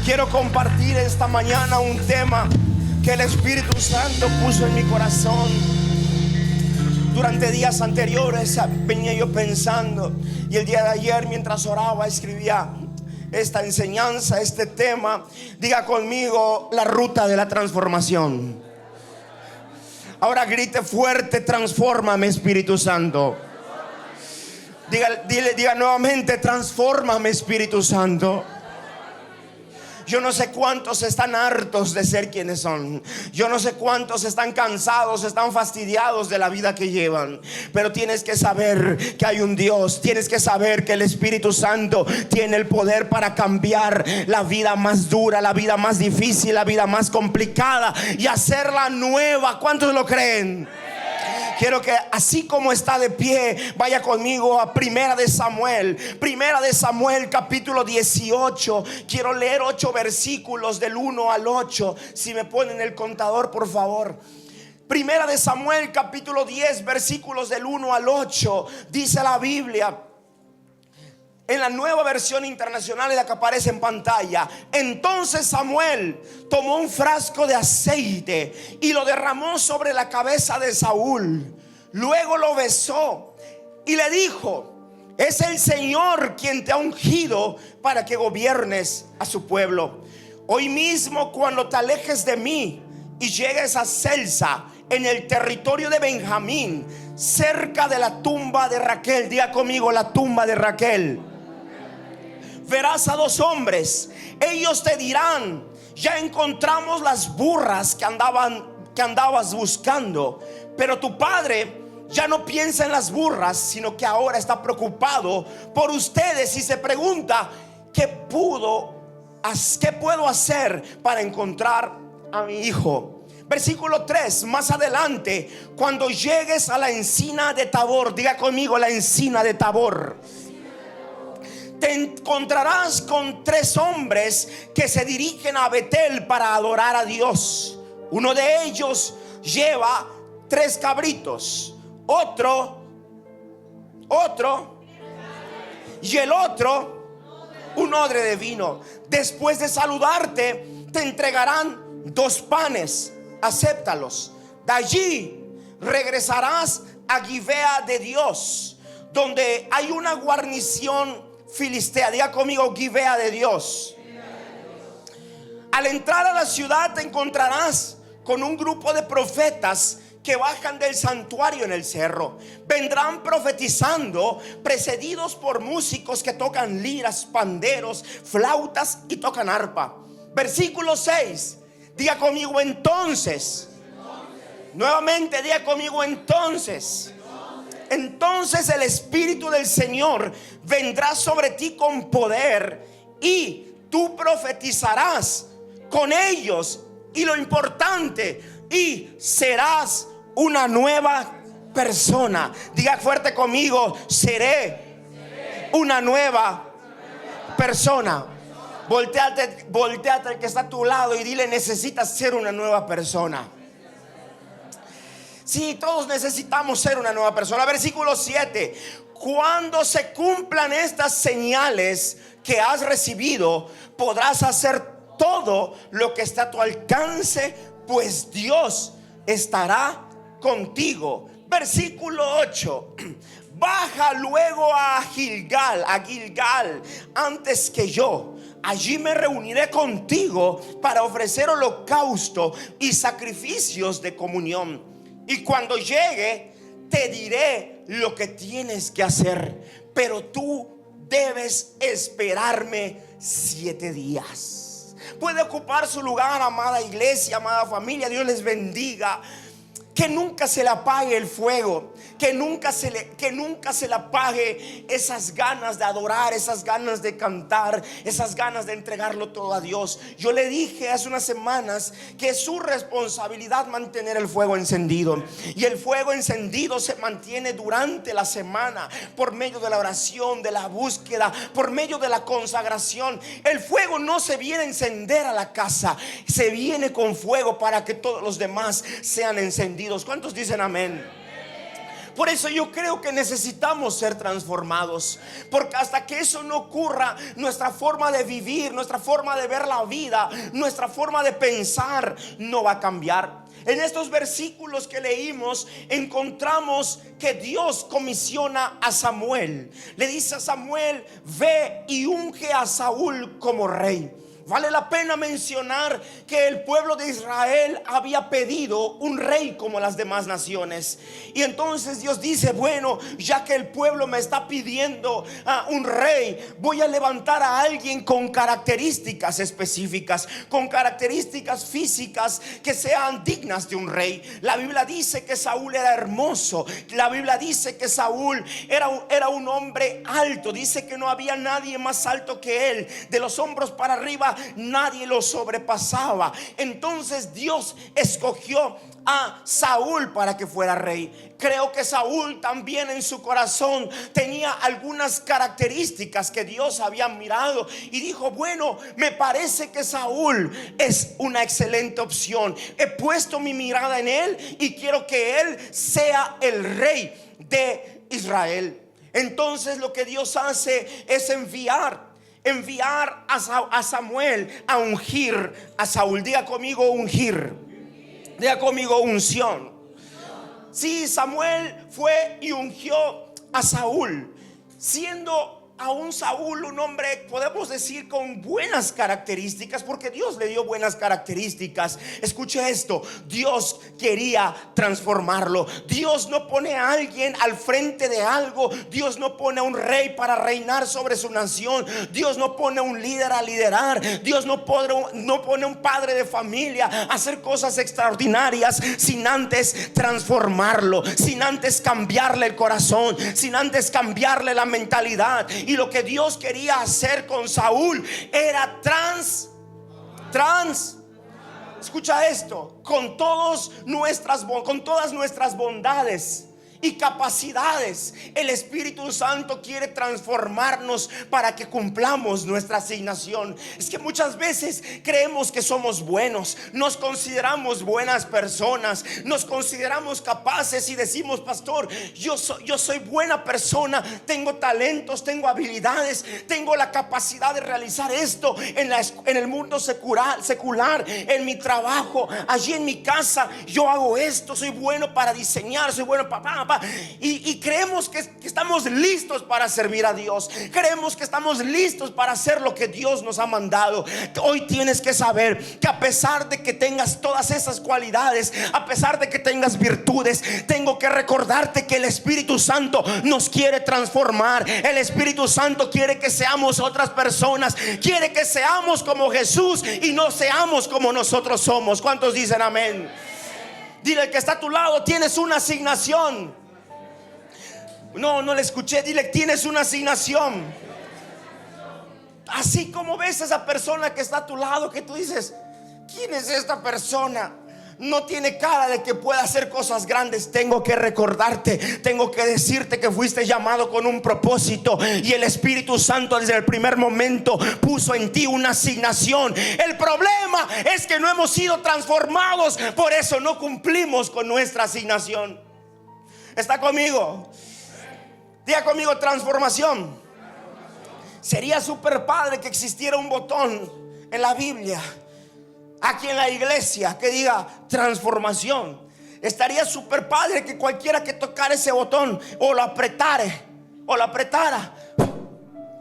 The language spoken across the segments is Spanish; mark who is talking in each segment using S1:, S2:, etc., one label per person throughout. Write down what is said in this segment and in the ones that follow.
S1: Quiero compartir esta mañana un tema que el Espíritu Santo puso en mi corazón. Durante días anteriores venía yo pensando, y el día de ayer mientras oraba escribía esta enseñanza, este tema. Diga conmigo: la ruta de la transformación. Ahora grite fuerte: transfórmame, Espíritu Santo. Diga nuevamente: transfórmame, Espíritu Santo. Yo no sé cuántos están hartos de ser quienes son. Yo no sé cuántos están cansados, están fastidiados de la vida que llevan. Pero tienes que saber que hay un Dios. Tienes que saber que el Espíritu Santo tiene el poder para cambiar la vida más dura, la vida más difícil, la vida más complicada, y hacerla nueva. ¿Cuántos lo creen? Quiero que así como está de pie, vaya conmigo a Primera de Samuel capítulo 18. Quiero leer 8 versículos del 1 al 8. Si me ponen el contador, por favor. Primera de Samuel capítulo 10 versículos del 1 al 8. Dice la Biblia en la Nueva Versión Internacional, y la que aparece en pantalla: entonces Samuel tomó un frasco de aceite y lo derramó sobre la cabeza de Saúl. Luego lo besó y le dijo: es el Señor quien te ha ungido para que gobiernes a su pueblo. Hoy mismo, cuando te alejes de mí y llegues a Selsa, en el territorio de Benjamín, cerca de la tumba de Raquel. Diga conmigo: la tumba de Raquel. Verás a 2 hombres. Ellos te dirán: ya encontramos las burras que andabas buscando. Pero tu padre ya no piensa en las burras, sino que ahora está preocupado por ustedes y se pregunta: ¿qué puedo hacer para encontrar a mi hijo? Versículo 3, más adelante: cuando llegues a la encina de Tabor. Diga conmigo: la encina de Tabor. Te encontrarás con 3 hombres que se dirigen a Betel para adorar a Dios. Uno de ellos lleva 3 cabritos, otro y el otro un odre de vino. Después de saludarte, te entregarán 2 panes. Acéptalos. De allí regresarás a Gibea de Dios, donde hay una guarnición filistea. Diga conmigo: Gibea de Dios. Al entrar a la ciudad te encontrarás con un grupo de profetas que bajan del santuario en el cerro. Vendrán profetizando, precedidos por músicos que tocan liras, panderos, flautas y tocan arpa. Versículo 6. Diga conmigo: entonces. Nuevamente diga conmigo: entonces. Entonces el Espíritu del Señor vendrá sobre ti con poder, y tú profetizarás con ellos. Y lo importante: y serás una nueva persona. Diga fuerte conmigo: seré una nueva persona. Volteate al que está a tu lado y dile: necesitas ser una nueva persona. Sí, todos necesitamos ser una nueva persona. Versículo 7: cuando se cumplan estas señales que has recibido, podrás hacer todo lo que está a tu alcance, pues Dios estará contigo. Versículo 8: baja luego a Gilgal antes que yo. Allí me reuniré contigo para ofrecer holocausto y sacrificios de comunión. Y cuando llegue, te diré lo que tienes que hacer, pero tú debes esperarme 7 días. Puede ocupar su lugar, amada iglesia, amada familia. Dios les bendiga. Que nunca se le apague el fuego, que nunca se le apague esas ganas de adorar, esas ganas de cantar, esas ganas de entregarlo todo a Dios. Yo le dije hace unas semanas que es su responsabilidad mantener el fuego encendido, y el fuego encendido se mantiene durante la semana por medio de la oración, de la búsqueda, por medio de la consagración. El fuego no se viene a encender a la casa, se viene con fuego para que todos los demás sean encendidos. ¿Cuántos dicen amén? Por eso yo creo que necesitamos ser transformados, porque hasta que eso no ocurra, nuestra forma de vivir, nuestra forma de ver la vida, nuestra forma de pensar no va a cambiar. En estos versículos que leímos encontramos que Dios comisiona a Samuel. Le dice a Samuel: ve y unge a Saúl como rey. Vale la pena mencionar que el pueblo de Israel había pedido un rey como las demás naciones. Y entonces Dios dice: bueno, ya que el pueblo me está pidiendo un rey, voy a levantar a alguien con características específicas, con características físicas que sean dignas de un rey. La Biblia dice que Saúl era hermoso. La Biblia dice que Saúl era un hombre alto. Dice que no había nadie más alto que él. De los hombros para arriba nadie lo sobrepasaba. Entonces Dios escogió a Saúl para que fuera rey. Creo que Saúl también en su corazón tenía algunas características que Dios había mirado y dijo: bueno, me parece que Saúl es una excelente opción. He puesto mi mirada en él y quiero que él sea el rey de Israel. Entonces lo que Dios hace es enviar a Samuel a ungir a Saúl. Diga conmigo ungir. Diga conmigo unción. Sí, Samuel fue y ungió a Saúl, siendo aún Saúl un hombre, podemos decir, con buenas características, porque Dios le dio buenas características. Escuche esto: Dios quería transformarlo. Dios no pone a alguien al frente de algo. Dios no pone a un rey para reinar sobre su nación. Dios no pone a un líder a liderar. Dios no pone a un padre de familia a hacer cosas extraordinarias sin antes transformarlo, sin antes cambiarle el corazón, sin antes cambiarle la mentalidad. Y lo que Dios quería hacer con Saúl era escucha esto, con todas nuestras bondades y capacidades, el Espíritu Santo quiere transformarnos para que cumplamos nuestra asignación. Es que muchas veces creemos que somos buenos, nos consideramos buenas personas, nos consideramos capaces y decimos: pastor, yo soy buena persona, tengo talentos, tengo habilidades, tengo la capacidad de realizar esto en el mundo secular, en mi trabajo, allí en mi casa, yo hago esto, soy bueno para diseñar, soy bueno para y creemos que estamos listos para servir a Dios. Creemos que estamos listos para hacer lo que Dios nos ha mandado. Hoy tienes que saber que a pesar de que tengas todas esas cualidades, a pesar de que tengas virtudes, tengo que recordarte que el Espíritu Santo nos quiere transformar. El Espíritu Santo quiere que seamos otras personas, quiere que seamos como Jesús y no seamos como nosotros somos. ¿Cuántos dicen amén? Dile al que está a tu lado: tienes una asignación. No le escuché. Dile: tienes una asignación. Así como ves a esa persona que está a tu lado, que tú dices: ¿quién es esta persona? No tiene cara de que pueda hacer cosas grandes. Tengo que recordarte, tengo que decirte que fuiste llamado con un propósito, y el Espíritu Santo desde el primer momento puso en ti una asignación. El problema es que no hemos sido transformados, por eso no cumplimos con nuestra asignación. ¿Está conmigo? Diga conmigo: transformación. Sería súper padre que existiera un botón en la Biblia, aquí en la iglesia, que diga transformación. Estaría súper padre que cualquiera que tocara ese botón o lo apretara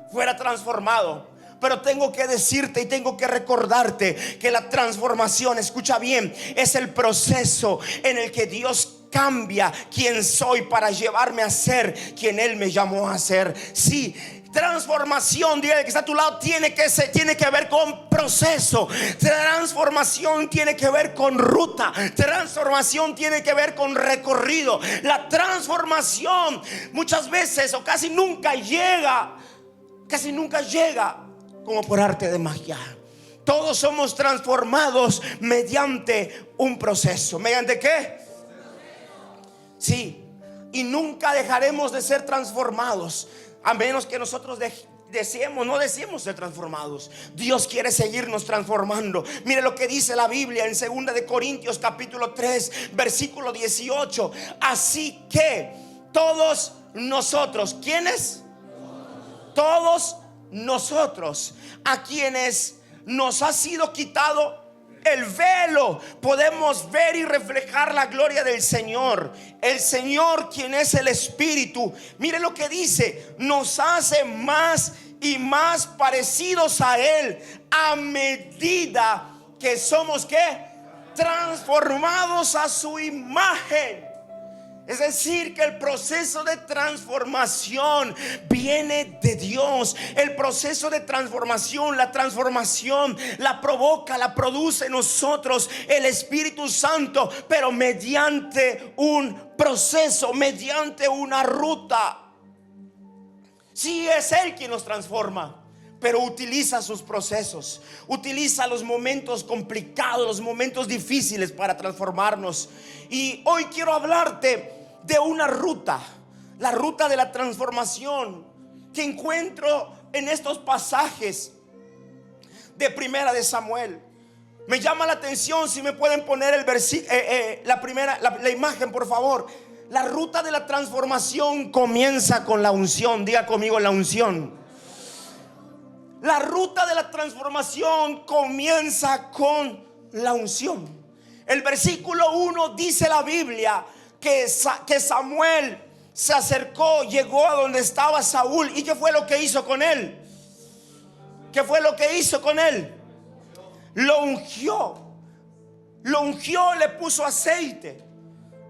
S1: fuera transformado. Pero tengo que decirte y tengo que recordarte que la transformación, escucha bien, es el proceso en el que Dios cambia quién soy para llevarme a ser quien Él me llamó a ser. Sí, transformación, dile que está a tu lado, tiene que ver con proceso. Transformación tiene que ver con ruta. Transformación tiene que ver con recorrido. La transformación muchas veces o casi nunca llega como por arte de magia. Todos somos transformados mediante un proceso. ¿Mediante qué? Sí, y nunca dejaremos de ser transformados a menos que nosotros no deseemos ser transformados. Dios quiere seguirnos transformando. Mire lo que dice la Biblia en 2 de Corintios capítulo 3 versículo 18. Así que Todos nosotros. ¿Quiénes? Todos nosotros, a quienes nos ha sido quitado el velo, podemos ver y reflejar la gloria del Señor. El Señor, quien es el Espíritu, mire lo que dice, nos hace más y más parecidos a Él a medida que somos, ¿qué? Transformados a su imagen. Es decir, que el proceso de transformación viene de Dios. El proceso de transformación, la transformación la provoca, la produce en nosotros el Espíritu Santo, pero mediante un proceso, mediante una ruta. Sí, es Él quien nos transforma, pero utiliza sus procesos, utiliza los momentos complicados, los momentos difíciles para transformarnos. Y hoy quiero hablarte de una ruta, la ruta de la transformación que encuentro en estos pasajes de Primera de Samuel. Me llama la atención, si me pueden poner el la imagen, por favor. La ruta de la transformación comienza con la unción. Diga conmigo, la unción. La ruta de la transformación comienza con la unción. El versículo 1 dice la Biblia que Samuel se acercó, llegó a donde estaba Saúl. ¿Y qué fue lo que hizo con él? ¿Qué fue lo que hizo con él? Lo ungió. Lo ungió, le puso aceite.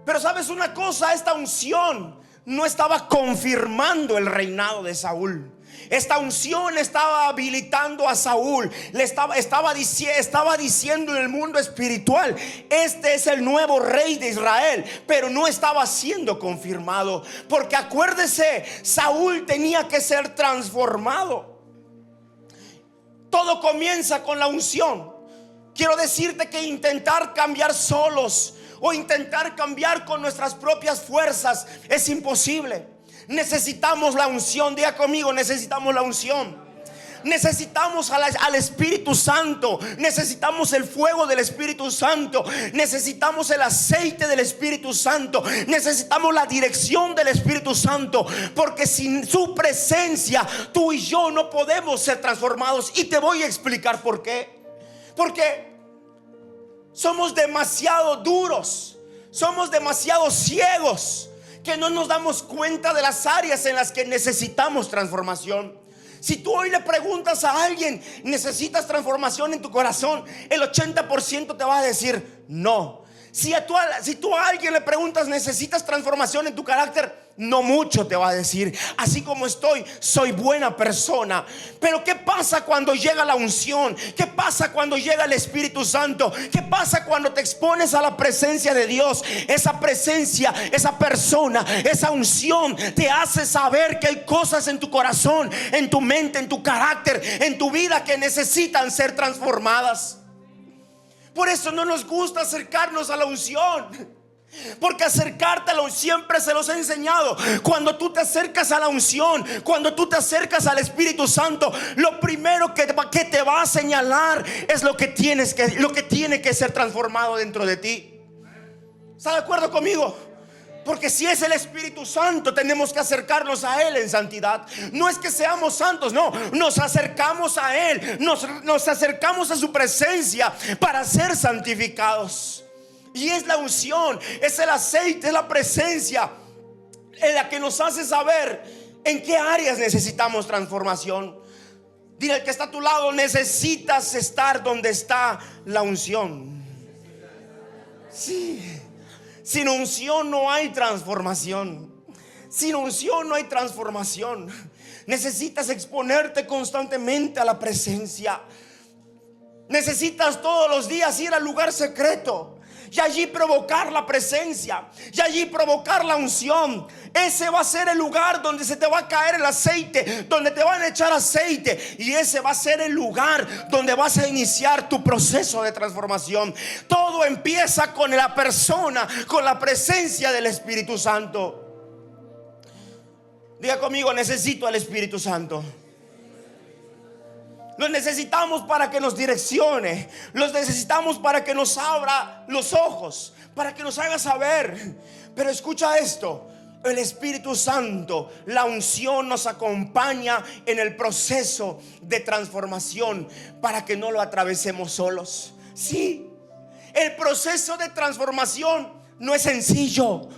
S1: Pero ¿sabes una cosa? Esta unción no estaba confirmando el reinado de Saúl. Esta unción estaba habilitando a Saúl. Estaba diciendo en el mundo espiritual: este es el nuevo rey de Israel. Pero no estaba siendo confirmado, porque acuérdese, Saúl tenía que ser transformado. Todo comienza con la unción. Quiero decirte que intentar cambiar solos o intentar cambiar con nuestras propias fuerzas es imposible. Necesitamos la unción. Diga conmigo, necesitamos la unción. Necesitamos al Espíritu Santo. Necesitamos el fuego del Espíritu Santo. Necesitamos el aceite del Espíritu Santo. Necesitamos la dirección del Espíritu Santo, porque sin su presencia tú y yo no podemos ser transformados. Y te voy a explicar por qué. Porque somos demasiado duros, somos demasiado ciegos, que no nos damos cuenta de las áreas en las que necesitamos transformación. Si tú hoy le preguntas a alguien, ¿necesitas transformación en tu corazón?, el 80% te va a decir no. Si tú a alguien le preguntas, ¿necesitas transformación en tu carácter?, no mucho te va a decir: así como estoy, soy buena persona. Pero ¿qué pasa cuando llega la unción? ¿Qué pasa cuando llega el Espíritu Santo? ¿Qué pasa cuando te expones a la presencia de Dios? Esa presencia, esa persona, esa unción te hace saber que hay cosas en tu corazón, en tu mente, en tu carácter, en tu vida, que necesitan ser transformadas. Por eso no nos gusta acercarnos a la unción, porque acercarte a la unción, siempre se los he enseñado, cuando tú te acercas a la unción, cuando tú te acercas al Espíritu Santo, lo primero que te va a señalar es lo que tiene que ser transformado dentro de ti. ¿Está de acuerdo conmigo? Porque si es el Espíritu Santo, tenemos que acercarnos a Él en santidad. No es que seamos santos, no, nos acercamos a Él, nos acercamos a su presencia para ser santificados. Y es la unción, es el aceite, es la presencia en la que nos hace saber en qué áreas necesitamos transformación. Dile al que está a tu lado: necesitas estar donde está la unción. Sí. Sin unción no hay transformación. Sin unción no hay transformación. Necesitas exponerte constantemente a la presencia. Necesitas todos los días ir al lugar secreto y allí provocar la presencia, y allí provocar la unción. Ese va a ser el lugar donde se te va a caer el aceite, donde te van a echar aceite, y ese va a ser el lugar donde vas a iniciar tu proceso de transformación. Todo empieza con la persona, con la presencia del Espíritu Santo. Diga conmigo: necesito al Espíritu Santo. Los necesitamos para que nos direccione. Los necesitamos para que nos abra los ojos, para que nos haga saber. Pero escucha esto: el Espíritu Santo, la unción nos acompaña en el proceso de transformación para que no lo atravesemos solos. Sí, el proceso de transformación no es sencillo.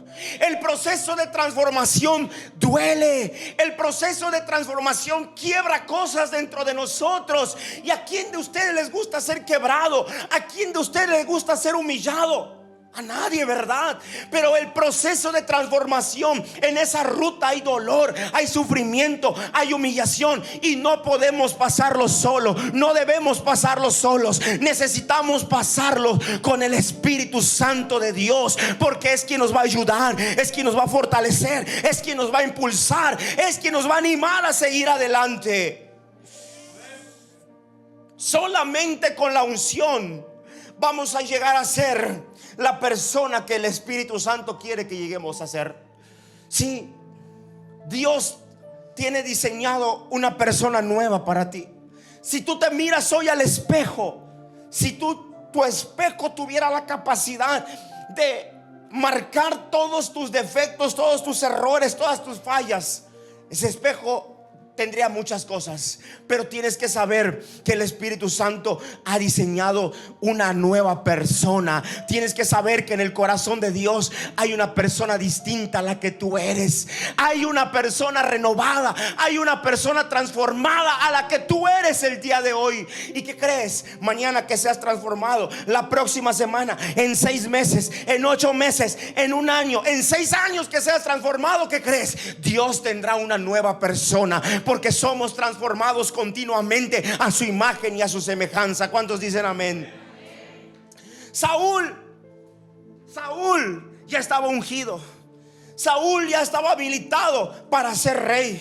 S1: El proceso de transformación duele. El proceso de transformación quiebra cosas dentro de nosotros. ¿Y a quién de ustedes les gusta ser quebrado? ¿A quién de ustedes les gusta ser humillado? A nadie, ¿verdad? Pero el proceso de transformación, en esa ruta hay dolor, hay sufrimiento, hay humillación, y no podemos pasarlo solo. No debemos pasarlo solos. Necesitamos pasarlo con el Espíritu Santo de Dios, porque es quien nos va a ayudar, es quien nos va a fortalecer, es quien nos va a impulsar, es quien nos va a animar a seguir adelante. Solamente con la unción vamos a llegar a ser la persona que el Espíritu Santo quiere que lleguemos a ser. Sí, Dios tiene diseñado una persona nueva para ti. Si tú te miras hoy al espejo, si tu espejo tuviera la capacidad de marcar todos tus defectos, todos tus errores, todas tus fallas, ese espejo tendría muchas cosas. Pero tienes que saber que el Espíritu Santo ha diseñado una nueva persona. Tienes que saber que en el corazón de Dios hay una persona distinta a la que tú eres. Hay una persona renovada, hay una persona transformada a la que tú eres el día de hoy. ¿Y qué crees? Mañana que seas transformado, la próxima semana, en 6 meses, en 8 meses, en 1 año, en 6 años que seas transformado, ¿qué crees? Dios tendrá una nueva persona, porque somos transformados continuamente a su imagen y a su semejanza. ¿Cuántos dicen amén? Saúl ya estaba ungido. Saúl ya estaba habilitado para ser rey.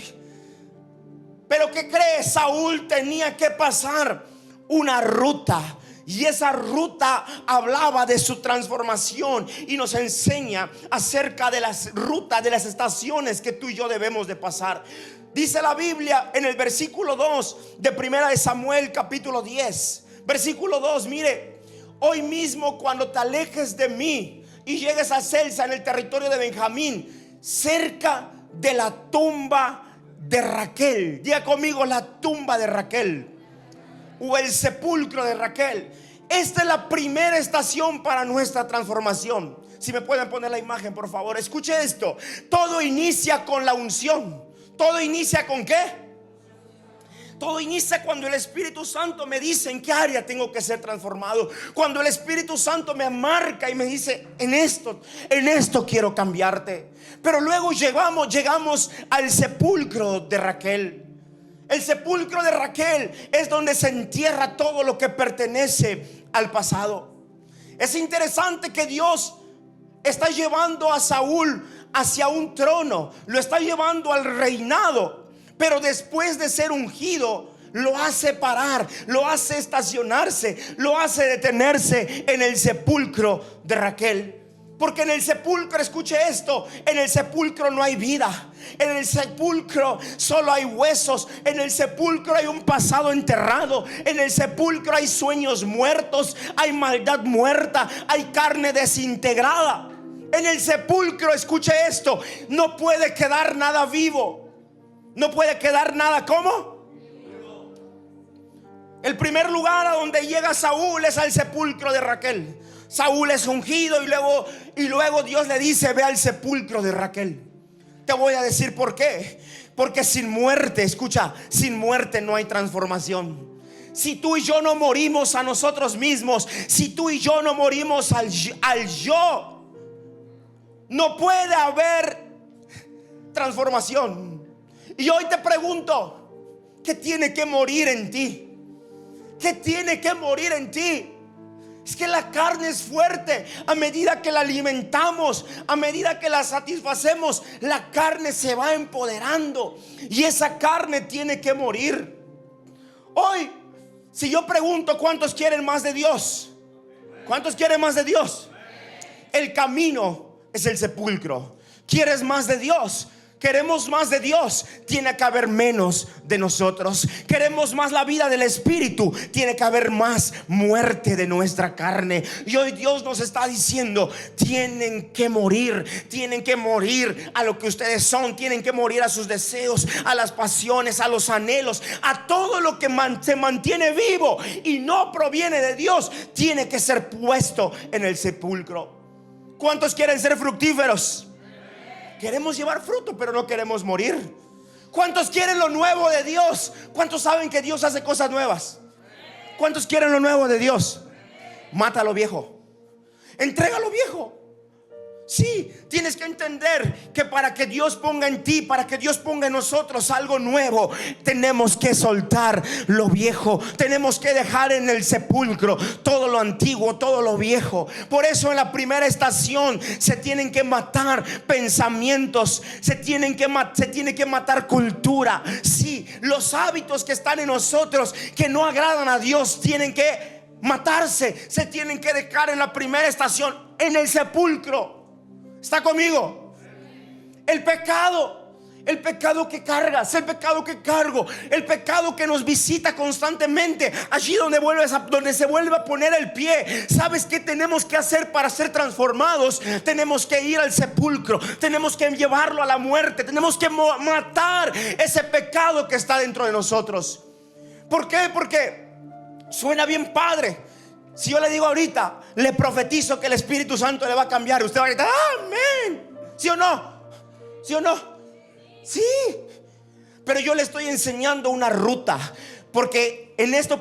S1: Pero ¿qué crees? Saúl tenía que pasar una ruta. Y esa ruta hablaba de su transformación y nos enseña acerca de las rutas, de las estaciones que tú y yo debemos de pasar. Dice la Biblia en el versículo 2 de 1 de Samuel capítulo 10, versículo 2, mire: hoy mismo, cuando te alejes de mí y llegues a Selsa, en el territorio de Benjamín, cerca de la tumba de Raquel. Diga conmigo: la tumba de Raquel, o el sepulcro de Raquel. Esta es la primera estación para nuestra transformación. Si me pueden poner la imagen, por favor. Escuche esto: todo inicia con la unción. ¿Todo inicia con qué? Todo inicia cuando el Espíritu Santo me dice en qué área tengo que ser transformado. Cuando el Espíritu Santo me marca y me dice: en esto quiero cambiarte. Pero luego llegamos al sepulcro de Raquel. El sepulcro de Raquel es donde se entierra todo lo que pertenece al pasado. Es interesante que Dios está llevando a Saúl hacia un trono, lo está llevando al reinado, pero después de ser ungido, lo hace parar, lo hace estacionarse, lo hace detenerse en el sepulcro de Raquel. Porque en el sepulcro, escuche esto, en el sepulcro no hay vida. En el sepulcro solo hay huesos. En el sepulcro hay un pasado enterrado. En el sepulcro hay sueños muertos, hay maldad muerta, hay carne desintegrada. En el sepulcro, escuche esto, no puede quedar nada vivo. No puede quedar nada, ¿cómo? El primer lugar a donde llega Saúl es al sepulcro de Raquel. Saúl es ungido y luego Dios le dice: ve al sepulcro de Raquel. Te voy a decir por qué. Porque sin muerte, escucha, sin muerte no hay transformación. Si tú y yo no morimos a nosotros mismos, si tú y yo no morimos al yo, no puede haber transformación. Y hoy te pregunto: ¿qué tiene que morir en ti? ¿Qué tiene que morir en ti? Es que la carne es fuerte. A medida que la alimentamos, a medida que la satisfacemos, la carne se va empoderando y esa carne tiene que morir. Hoy, si yo pregunto: ¿cuántos quieren más de Dios? ¿Cuántos quieren más de Dios? El camino es el sepulcro. ¿Quieres más de Dios? Queremos más de Dios, tiene que haber menos de nosotros. Queremos más la vida del Espíritu, tiene que haber más muerte de nuestra carne. Y hoy Dios nos está diciendo: tienen que morir a lo que ustedes son, tienen que morir a sus deseos, a las pasiones, a los anhelos, a todo lo que se mantiene vivo y no proviene de Dios. Tiene que ser puesto en el sepulcro. ¿Cuántos quieren ser fructíferos? Queremos llevar fruto, pero no queremos morir. ¿Cuántos quieren lo nuevo de Dios? ¿Cuántos saben que Dios hace cosas nuevas? ¿Cuántos quieren lo nuevo de Dios? Mata lo viejo, entrega lo viejo. Sí, tienes que entender que para que Dios ponga en ti, para que Dios ponga en nosotros algo nuevo, tenemos que soltar lo viejo. Tenemos que dejar en el sepulcro todo lo antiguo, todo lo viejo. Por eso en la primera estación se tienen que matar pensamientos, se tiene que matar cultura. Sí, los hábitos que están en nosotros que no agradan a Dios tienen que matarse, se tienen que dejar en la primera estación, en el sepulcro. ¿Está conmigo? El pecado que cargas, el pecado que cargo, el pecado que nos visita constantemente, allí donde se vuelve a poner el pie. ¿Sabes qué tenemos que hacer para ser transformados? Tenemos que ir al sepulcro, tenemos que llevarlo a la muerte, tenemos que matar ese pecado que está dentro de nosotros. ¿Por qué? Porque suena bien padre. Si yo le digo ahorita, le profetizo que el Espíritu Santo le va a cambiar, usted va a gritar amén. ¿Sí o no? ¿Sí o no? Sí. Pero yo le estoy enseñando una ruta, porque en este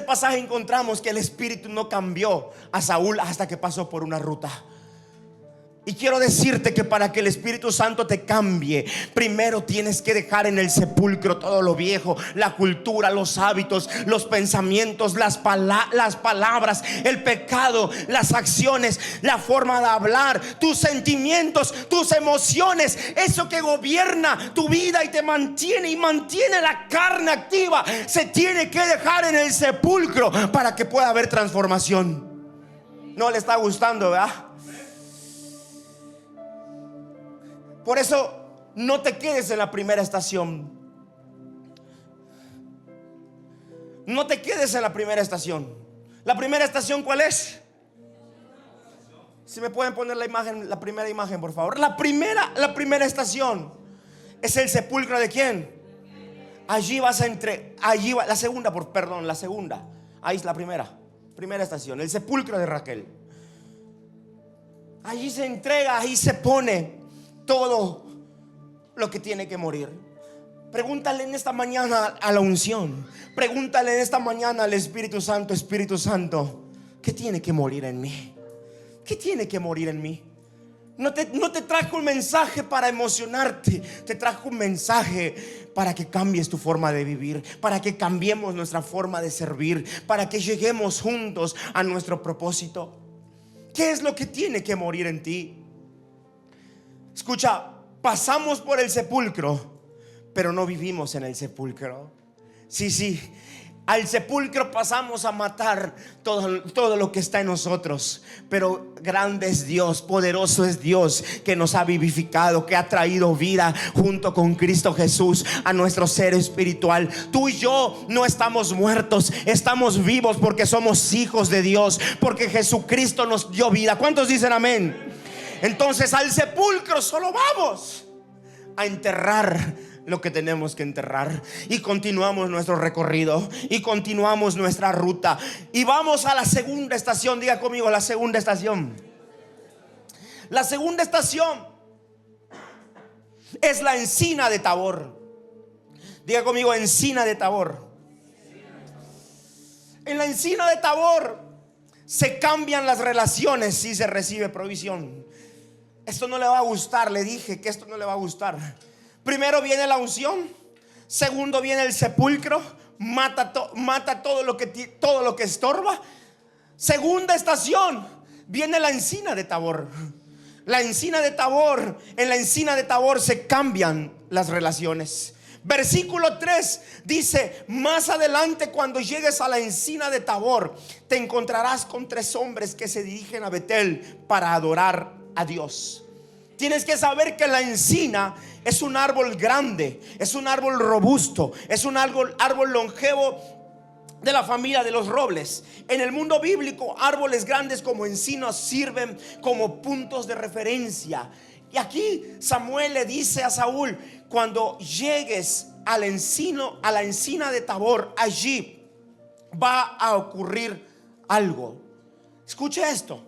S1: pasaje encontramos que el Espíritu no cambió a Saúl hasta que pasó por una ruta. Y quiero decirte que para que el Espíritu Santo te cambie, primero tienes que dejar en el sepulcro todo lo viejo, la cultura, los hábitos, los pensamientos, las palabras, el pecado, las acciones, la forma de hablar, tus sentimientos, tus emociones, eso que gobierna tu vida y te mantiene la carne activa. Se tiene que dejar en el sepulcro para que pueda haber transformación. No le está gustando, ¿verdad? Por eso no te quedes en la primera estación. No te quedes en la primera estación. ¿La primera estación cuál es? Si me pueden poner la primera imagen, por favor. La primera estación es el sepulcro de ¿quién? Allí la segunda. Ahí es la primera estación, el sepulcro de Raquel. Allí se entrega, ahí se pone todo lo que tiene que morir. Pregúntale en esta mañana a la unción, pregúntale en esta mañana al Espíritu Santo: Espíritu Santo, ¿qué tiene que morir en mí? ¿Qué tiene que morir en mí? No te trajo un mensaje para emocionarte, te trajo un mensaje para que cambies tu forma de vivir, para que cambiemos nuestra forma de servir, para que lleguemos juntos a nuestro propósito. ¿Qué es lo que tiene que morir en ti? Escucha, pasamos por el sepulcro, pero no vivimos en el sepulcro. Sí, al sepulcro pasamos a matar todo lo que está en nosotros. Pero grande es Dios, poderoso es Dios, que nos ha vivificado, que ha traído vida junto con Cristo Jesús a nuestro ser espiritual. Tú y yo no estamos muertos, estamos vivos porque somos hijos de Dios, porque Jesucristo nos dio vida. ¿Cuántos dicen amén? Entonces al sepulcro solo vamos a enterrar lo que tenemos que enterrar, y continuamos nuestro recorrido y continuamos nuestra ruta y vamos a la segunda estación. Diga conmigo, la segunda estación. La segunda estación es la encina de Tabor. Diga conmigo, encina de Tabor. En la encina de Tabor se cambian las relaciones si se recibe provisión. Esto no le va a gustar, le dije que esto no le va a gustar. Primero viene la unción, segundo viene el sepulcro, mata todo lo que estorba. Segunda estación, viene la encina de Tabor. La encina de Tabor, en la encina de Tabor se cambian las relaciones. Versículo 3 dice: más adelante, cuando llegues a la encina de Tabor, te encontrarás con 3 hombres que se dirigen a Betel para adorar a Dios. Tienes que saber que la encina es un árbol grande, es un árbol robusto, es un árbol longevo de la familia de los robles. En el mundo bíblico, árboles grandes como encinos sirven como puntos de referencia. Y aquí Samuel le dice a Saúl: cuando llegues al encino, a la encina de Tabor, allí va a ocurrir algo. Escuche esto.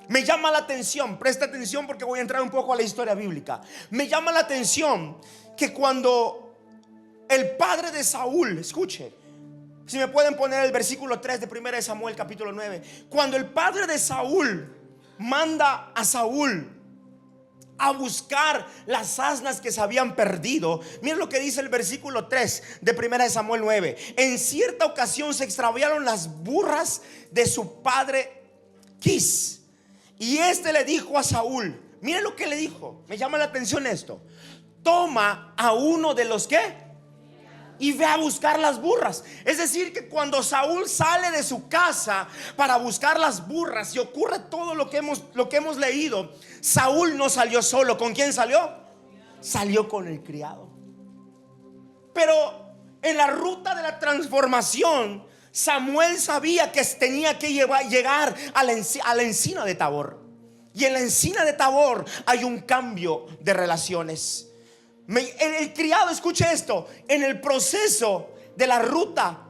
S1: Me llama la atención, presta atención porque voy a entrar un poco a la historia bíblica. Me llama la atención que cuando el padre de Saúl, escuche, si me pueden poner el versículo 3 de 1 de Samuel capítulo 9. Cuando el padre de Saúl manda a Saúl a buscar las asnas que se habían perdido, miren lo que dice el versículo 3 de 1 de Samuel 9. En cierta ocasión se extraviaron las burras de su padre Quis, y este le dijo a Saúl, miren lo que le dijo, me llama la atención esto: toma a uno de los que y ve a buscar las burras. Es decir, que cuando Saúl sale de su casa para buscar las burras, y ocurre todo lo que hemos leído, Saúl no salió solo. ¿Con quién salió? Salió con el criado. Pero en la ruta de la transformación, Samuel sabía que tenía que llegar a la encina de Tabor. Y en la encina de Tabor hay un cambio de relaciones. El criado, escuche esto, en el proceso de la ruta,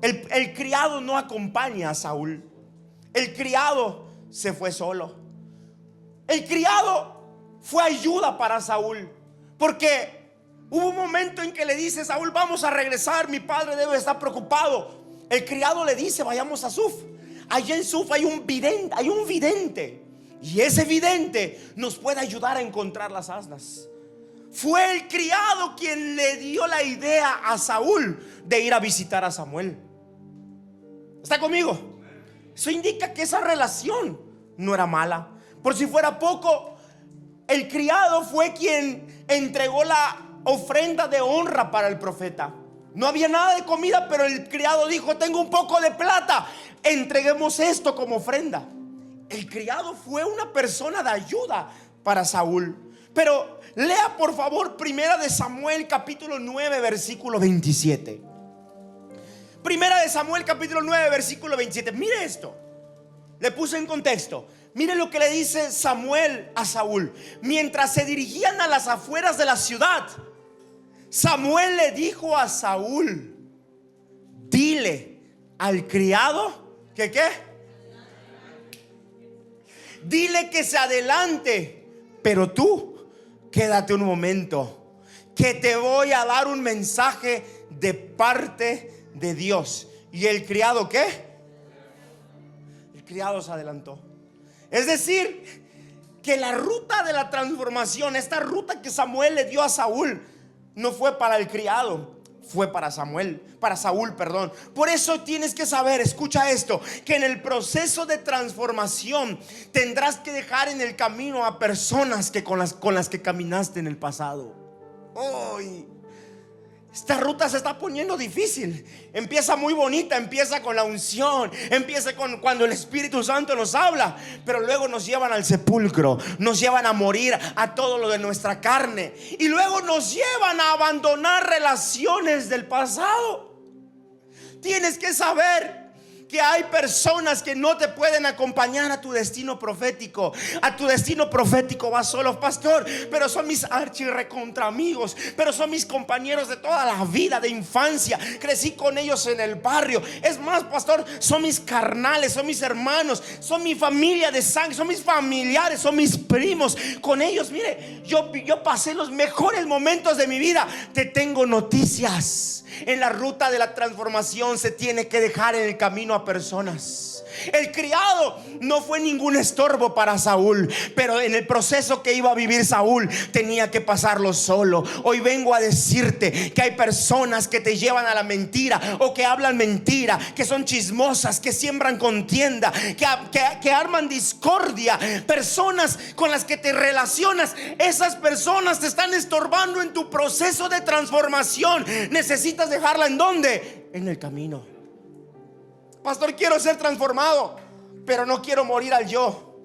S1: el criado no acompaña a Saúl. El criado se fue solo. El criado fue ayuda para Saúl, porque hubo un momento en que le dice: Saúl, vamos a regresar, mi padre debe estar preocupado. El criado le dice: vayamos a Suf. Allá en Suf hay un vidente, y ese vidente nos puede ayudar a encontrar las asnas. Fue el criado quien le dio la idea a Saúl de ir a visitar a Samuel. ¿Está conmigo? Eso indica que esa relación no era mala. Por si fuera poco, el criado fue quien entregó la ofrenda de honra para el profeta. No había nada de comida, pero el criado dijo: tengo un poco de plata, entreguemos esto como ofrenda. El criado fue una persona de ayuda para Saúl. Pero lea por favor 1 de Samuel capítulo 9 versículo 27. 1 de Samuel capítulo 9 versículo 27. Mire esto. Le puse en contexto. Mire lo que le dice Samuel a Saúl. Mientras se dirigían a las afueras de la ciudad, Samuel le dijo a Saúl: dile al criado que ¿qué? Dile que se adelante, pero tú quédate un momento, que te voy a dar un mensaje de parte de Dios. ¿Y el criado qué? El criado se adelantó. Es decir, que la ruta de la transformación, esta ruta que Samuel le dio a Saúl, no fue para el criado, fue para Saúl, perdón. Por eso tienes que saber, escucha esto, que en el proceso de transformación tendrás que dejar en el camino a personas que con las que caminaste en el pasado. Hoy esta ruta se está poniendo difícil. Empieza muy bonita, empieza con la unción, empieza con cuando el Espíritu Santo nos habla, pero luego nos llevan al sepulcro, nos llevan a morir a todo lo de nuestra carne, y luego nos llevan a abandonar relaciones del pasado. Tienes que saber que hay personas que no te pueden acompañar a tu destino profético. A tu destino profético vas solo, pastor, pero son mis archirrecontra amigos, pero son mis compañeros de toda la vida, de infancia. Crecí con ellos en el barrio. Es más, pastor, son mis carnales, son mis hermanos, son mi familia de sangre, son mis familiares, son mis primos. Con ellos, mire, yo pasé los mejores momentos de mi vida. Te tengo noticias. En la ruta de la transformación se tiene que dejar en el camino a personas. El criado no fue ningún estorbo para Saúl, pero en el proceso que iba a vivir Saúl tenía que pasarlo solo. Hoy vengo a decirte que hay personas que te llevan a la mentira, o que hablan mentira, que son chismosas, que siembran contienda, que arman discordia. Personas con las que te relacionas, esas personas te están estorbando en tu proceso de transformación. Necesitas dejarla ¿en dónde? En el camino. Pastor, quiero ser transformado, pero no quiero morir al yo.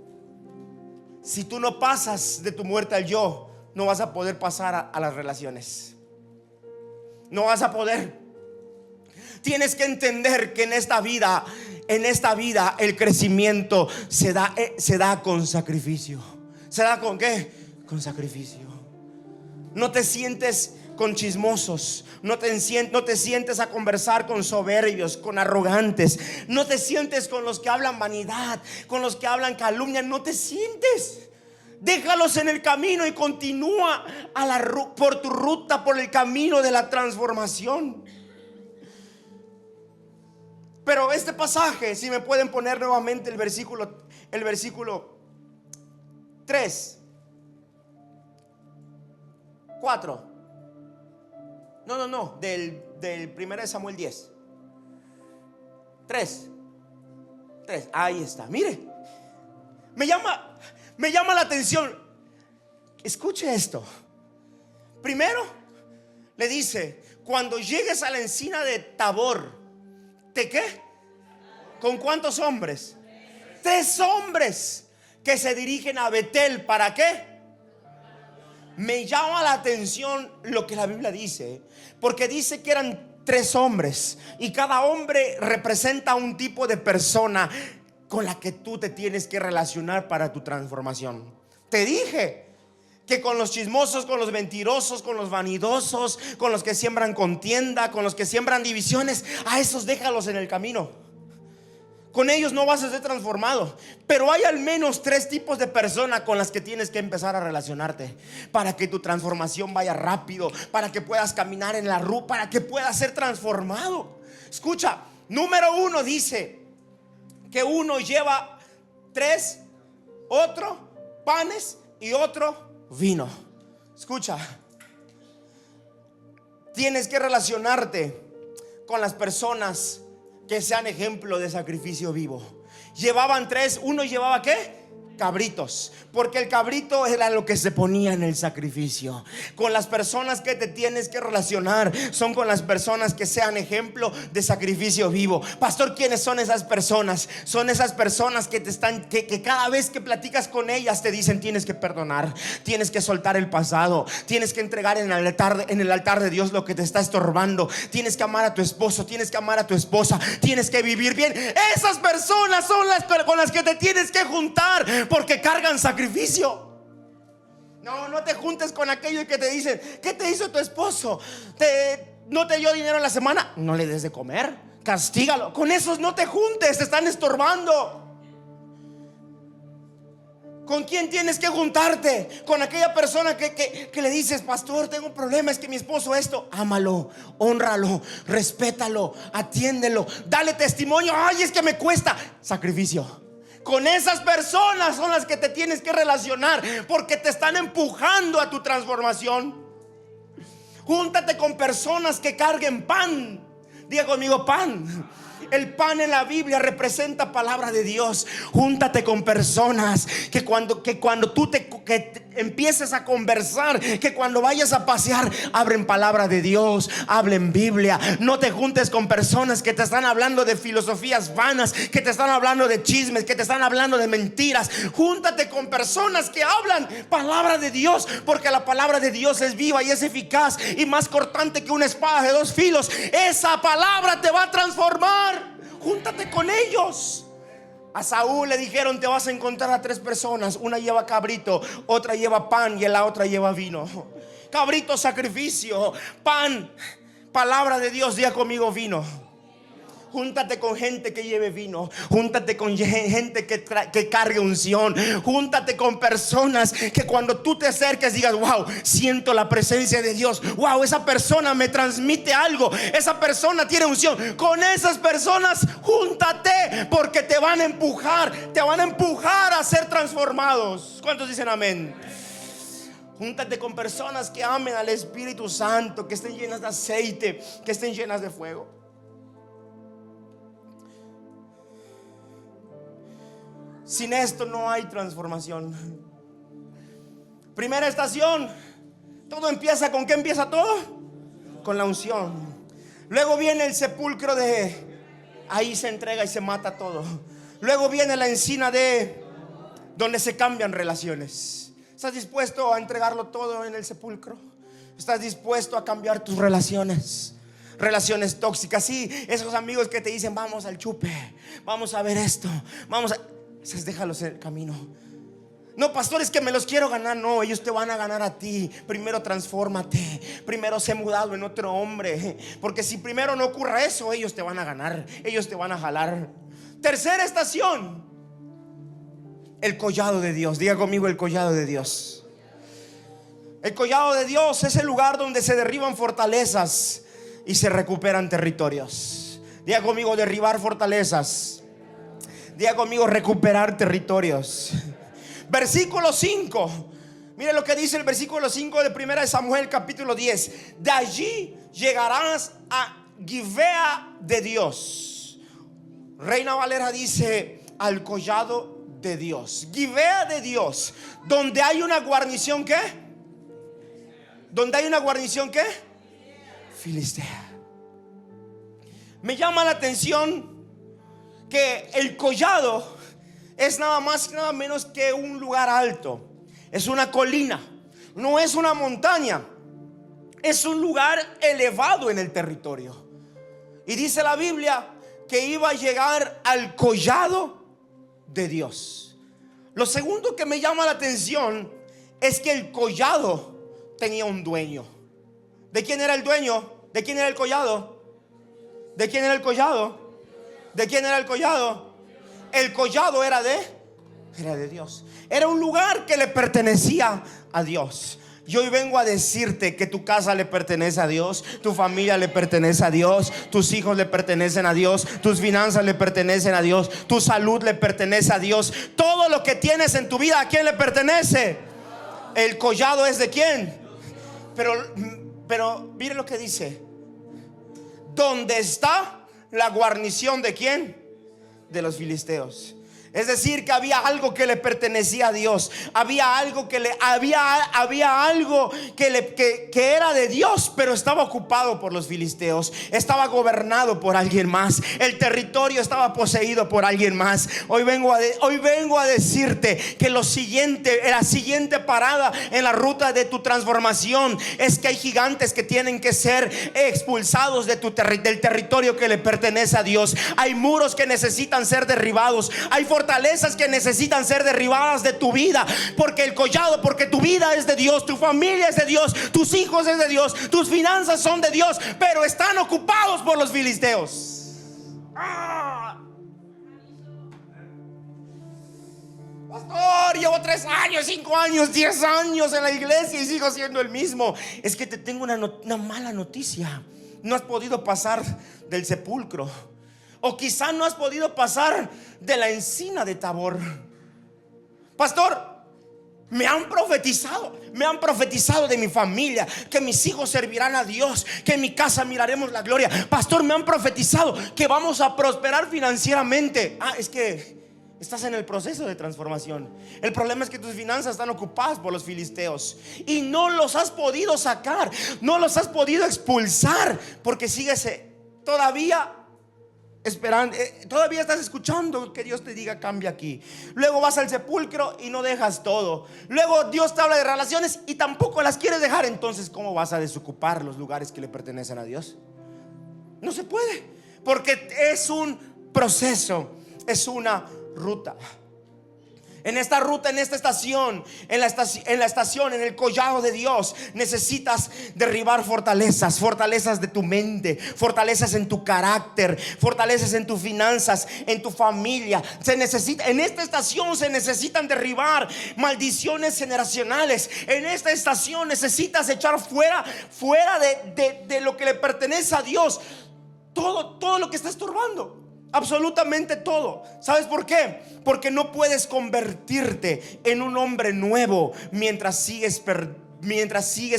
S1: Si tú no pasas de tu muerte al yo, no vas a poder pasar a las relaciones. No vas a poder. Tienes que entender que en esta vida el crecimiento se da con sacrificio. ¿Se da con qué? Con sacrificio. No te sientes con chismosos, no te sientes a conversar con soberbios, con arrogantes. No te sientes con los que hablan vanidad, con los que hablan calumnia. No te sientes. Déjalos en el camino y continúa por tu ruta, por el camino de la transformación. Pero este pasaje, si me pueden poner nuevamente el versículo 3, 4. No, del 1 Samuel 10. 3. Ahí está. Mire, me llama la atención. Escuche esto. Primero le dice: cuando llegues a la encina de Tabor, ¿te qué? ¿Con cuántos hombres? 3 hombres que se dirigen a Betel. ¿Para qué? Me llama la atención lo que la Biblia dice, porque dice que eran 3 hombres y cada hombre representa un tipo de persona con la que tú te tienes que relacionar para tu transformación. Te dije que con los chismosos, con los mentirosos, con los vanidosos, con los que siembran contienda, con los que siembran divisiones, a esos déjalos en el camino. Con ellos no vas a ser transformado. Pero hay al menos 3 tipos de personas con las que tienes que empezar a relacionarte para que tu transformación vaya rápido, para que puedas caminar en la ruta, para que puedas ser transformado. Escucha, número 1 dice que uno lleva 3, otro panes y otro vino. Escucha, tienes que relacionarte con las personas que sean ejemplo de sacrificio vivo. Llevaban 3, uno llevaba ¿qué? Cabritos, porque el cabrito era lo que se ponía en el sacrificio. Con las personas que te tienes que relacionar son con las personas que sean ejemplo de sacrificio vivo. Pastor, ¿quiénes son esas personas? Son esas personas que que cada vez que platicas con ellas te dicen: tienes que perdonar, tienes que soltar el pasado, tienes que entregar en el altar de Dios lo que te está estorbando, tienes que amar a tu esposo, tienes que amar a tu esposa, tienes que vivir bien. Esas personas son las con las que te tienes que juntar, porque cargan sacrificio. No te juntes con aquellos que te dicen: ¿qué te hizo tu esposo? ¿No te dio dinero en la semana? No le des de comer, castígalo. Con esos no te juntes, te están estorbando. ¿Con quién tienes que juntarte? Con aquella persona que le dices: pastor, tengo un problema, es que mi esposo esto. Ámalo, hónralo, respétalo, atiéndelo, dale testimonio. Ay, es que me cuesta. Sacrificio. Con esas personas son las que te tienes que relacionar, porque te están empujando a tu transformación. Júntate con personas que carguen pan. Diga conmigo: pan. El pan en la Biblia representa palabra de Dios. Júntate con personas que cuando tú que empieces a conversar, que cuando vayas a pasear, abren palabra de Dios, hablen Biblia. No te juntes con personas que te están hablando de filosofías vanas, que te están hablando de chismes, que te están hablando de mentiras. Júntate con personas que hablan palabra de Dios, porque la palabra de Dios es viva y es eficaz y más cortante que una espada de 2 filos. Esa palabra te va a transformar. Júntate con ellos. A Saúl le dijeron: te vas a encontrar a 3 personas. Una lleva cabrito, otra lleva pan y la otra lleva vino. Cabrito, sacrificio. Pan, palabra de Dios. Diga conmigo: vino. Júntate con gente que lleve vino. Júntate con gente que cargue unción. Júntate con personas que cuando tú te acerques digas: wow, siento la presencia de Dios. Wow, esa persona me transmite algo. Esa persona tiene unción. Con esas personas júntate, porque te van a empujar. Te van a empujar a ser transformados. ¿Cuántos dicen amén? Júntate con personas que amen al Espíritu Santo, que estén llenas de aceite, que estén llenas de fuego. Sin esto no hay transformación. Primera estación. Todo empieza ¿con qué empieza todo? Con la unción. Luego viene el sepulcro ahí se entrega y se mata todo. Luego viene la encina donde se cambian relaciones. ¿Estás dispuesto a entregarlo todo en el sepulcro? ¿Estás dispuesto a cambiar tus relaciones? Relaciones tóxicas, sí, esos amigos que te dicen vamos al chupe, vamos a ver esto, Entonces déjalos en el camino. No, pastor, es que me los quiero ganar. No, ellos te van a ganar a ti. Primero transfórmate, primero sé mudado en otro hombre, porque si primero no ocurra eso, ellos te van a ganar, ellos te van a jalar. Tercera estación, el collado de Dios. Diga conmigo, el collado de Dios. El collado de Dios es el lugar donde se derriban fortalezas y se recuperan territorios. Diga conmigo, derribar fortalezas. Diga conmigo, recuperar territorios. Versículo 5. Mire lo que dice el versículo 5 de 1 Samuel capítulo 10. De allí llegarás a Gibea de Dios. Reina Valera dice al collado de Dios. Gibea de Dios, donde hay una guarnición, ¿qué? Donde hay una guarnición, ¿qué? Filistea. Me llama la atención que el collado es nada más y nada menos que un lugar alto. Es una colina, no es una montaña. Es un lugar elevado en el territorio. Y dice la Biblia que iba a llegar al collado de Dios. Lo segundo que me llama la atención es que el collado tenía un dueño. ¿De quién era el dueño? ¿De quién era el collado? ¿De quién era el collado? ¿De quién era el collado? El collado era de Dios. Era un lugar que le pertenecía a Dios. Y hoy vengo a decirte que tu casa le pertenece a Dios, tu familia le pertenece a Dios, tus hijos le pertenecen a Dios, tus finanzas le pertenecen a Dios, tu salud le pertenece a Dios. Todo lo que tienes en tu vida, ¿a quién le pertenece? El collado es de quién. Pero mire lo que dice. ¿Dónde está la guarnición de quién? De los filisteos. Es decir, que había algo que le pertenecía a Dios. Había algo que era de Dios, pero estaba ocupado por los filisteos. Estaba gobernado por alguien más. El territorio estaba poseído por alguien más. Hoy vengo a decirte que la siguiente parada en la ruta de tu transformación es que hay gigantes que tienen que ser expulsados del territorio que le pertenece a Dios. Hay muros que necesitan ser derribados. Hay fortalezas que necesitan ser derribadas de tu vida, porque tu vida es de Dios, tu familia es de Dios, tus hijos es de Dios, tus finanzas son de Dios, pero están ocupados por los filisteos. Pastor, llevo 3 años, 5 años, 10 años en la iglesia y sigo siendo el mismo. Es que te tengo una mala noticia. No has podido pasar del sepulcro. O quizá no has podido pasar de la encina de Tabor. Pastor, me han profetizado de mi familia, que mis hijos servirán a Dios, que en mi casa miraremos la gloria. Pastor, me han profetizado que vamos a prosperar financieramente. Es que estás en el proceso de transformación. El problema es que tus finanzas están ocupadas por los filisteos y no los has podido sacar, no los has podido expulsar, porque sigues todavía esperando, todavía estás escuchando que Dios te diga cambia aquí. Luego vas al sepulcro y no dejas todo. Luego Dios te habla de relaciones y tampoco las quieres dejar. Entonces, ¿cómo vas a desocupar los lugares que le pertenecen a Dios? No se puede, porque es un proceso, es una ruta. En esta ruta, en esta estación, en la estación, en el collado de Dios, necesitas derribar fortalezas de tu mente, fortalezas en tu carácter, fortalezas en tus finanzas, en tu familia. En esta estación se necesitan derribar maldiciones generacionales. En esta estación necesitas echar fuera de lo que le pertenece a Dios todo lo que está estorbando. Absolutamente todo. ¿Sabes por qué? Porque no puedes convertirte en un hombre nuevo mientras sigues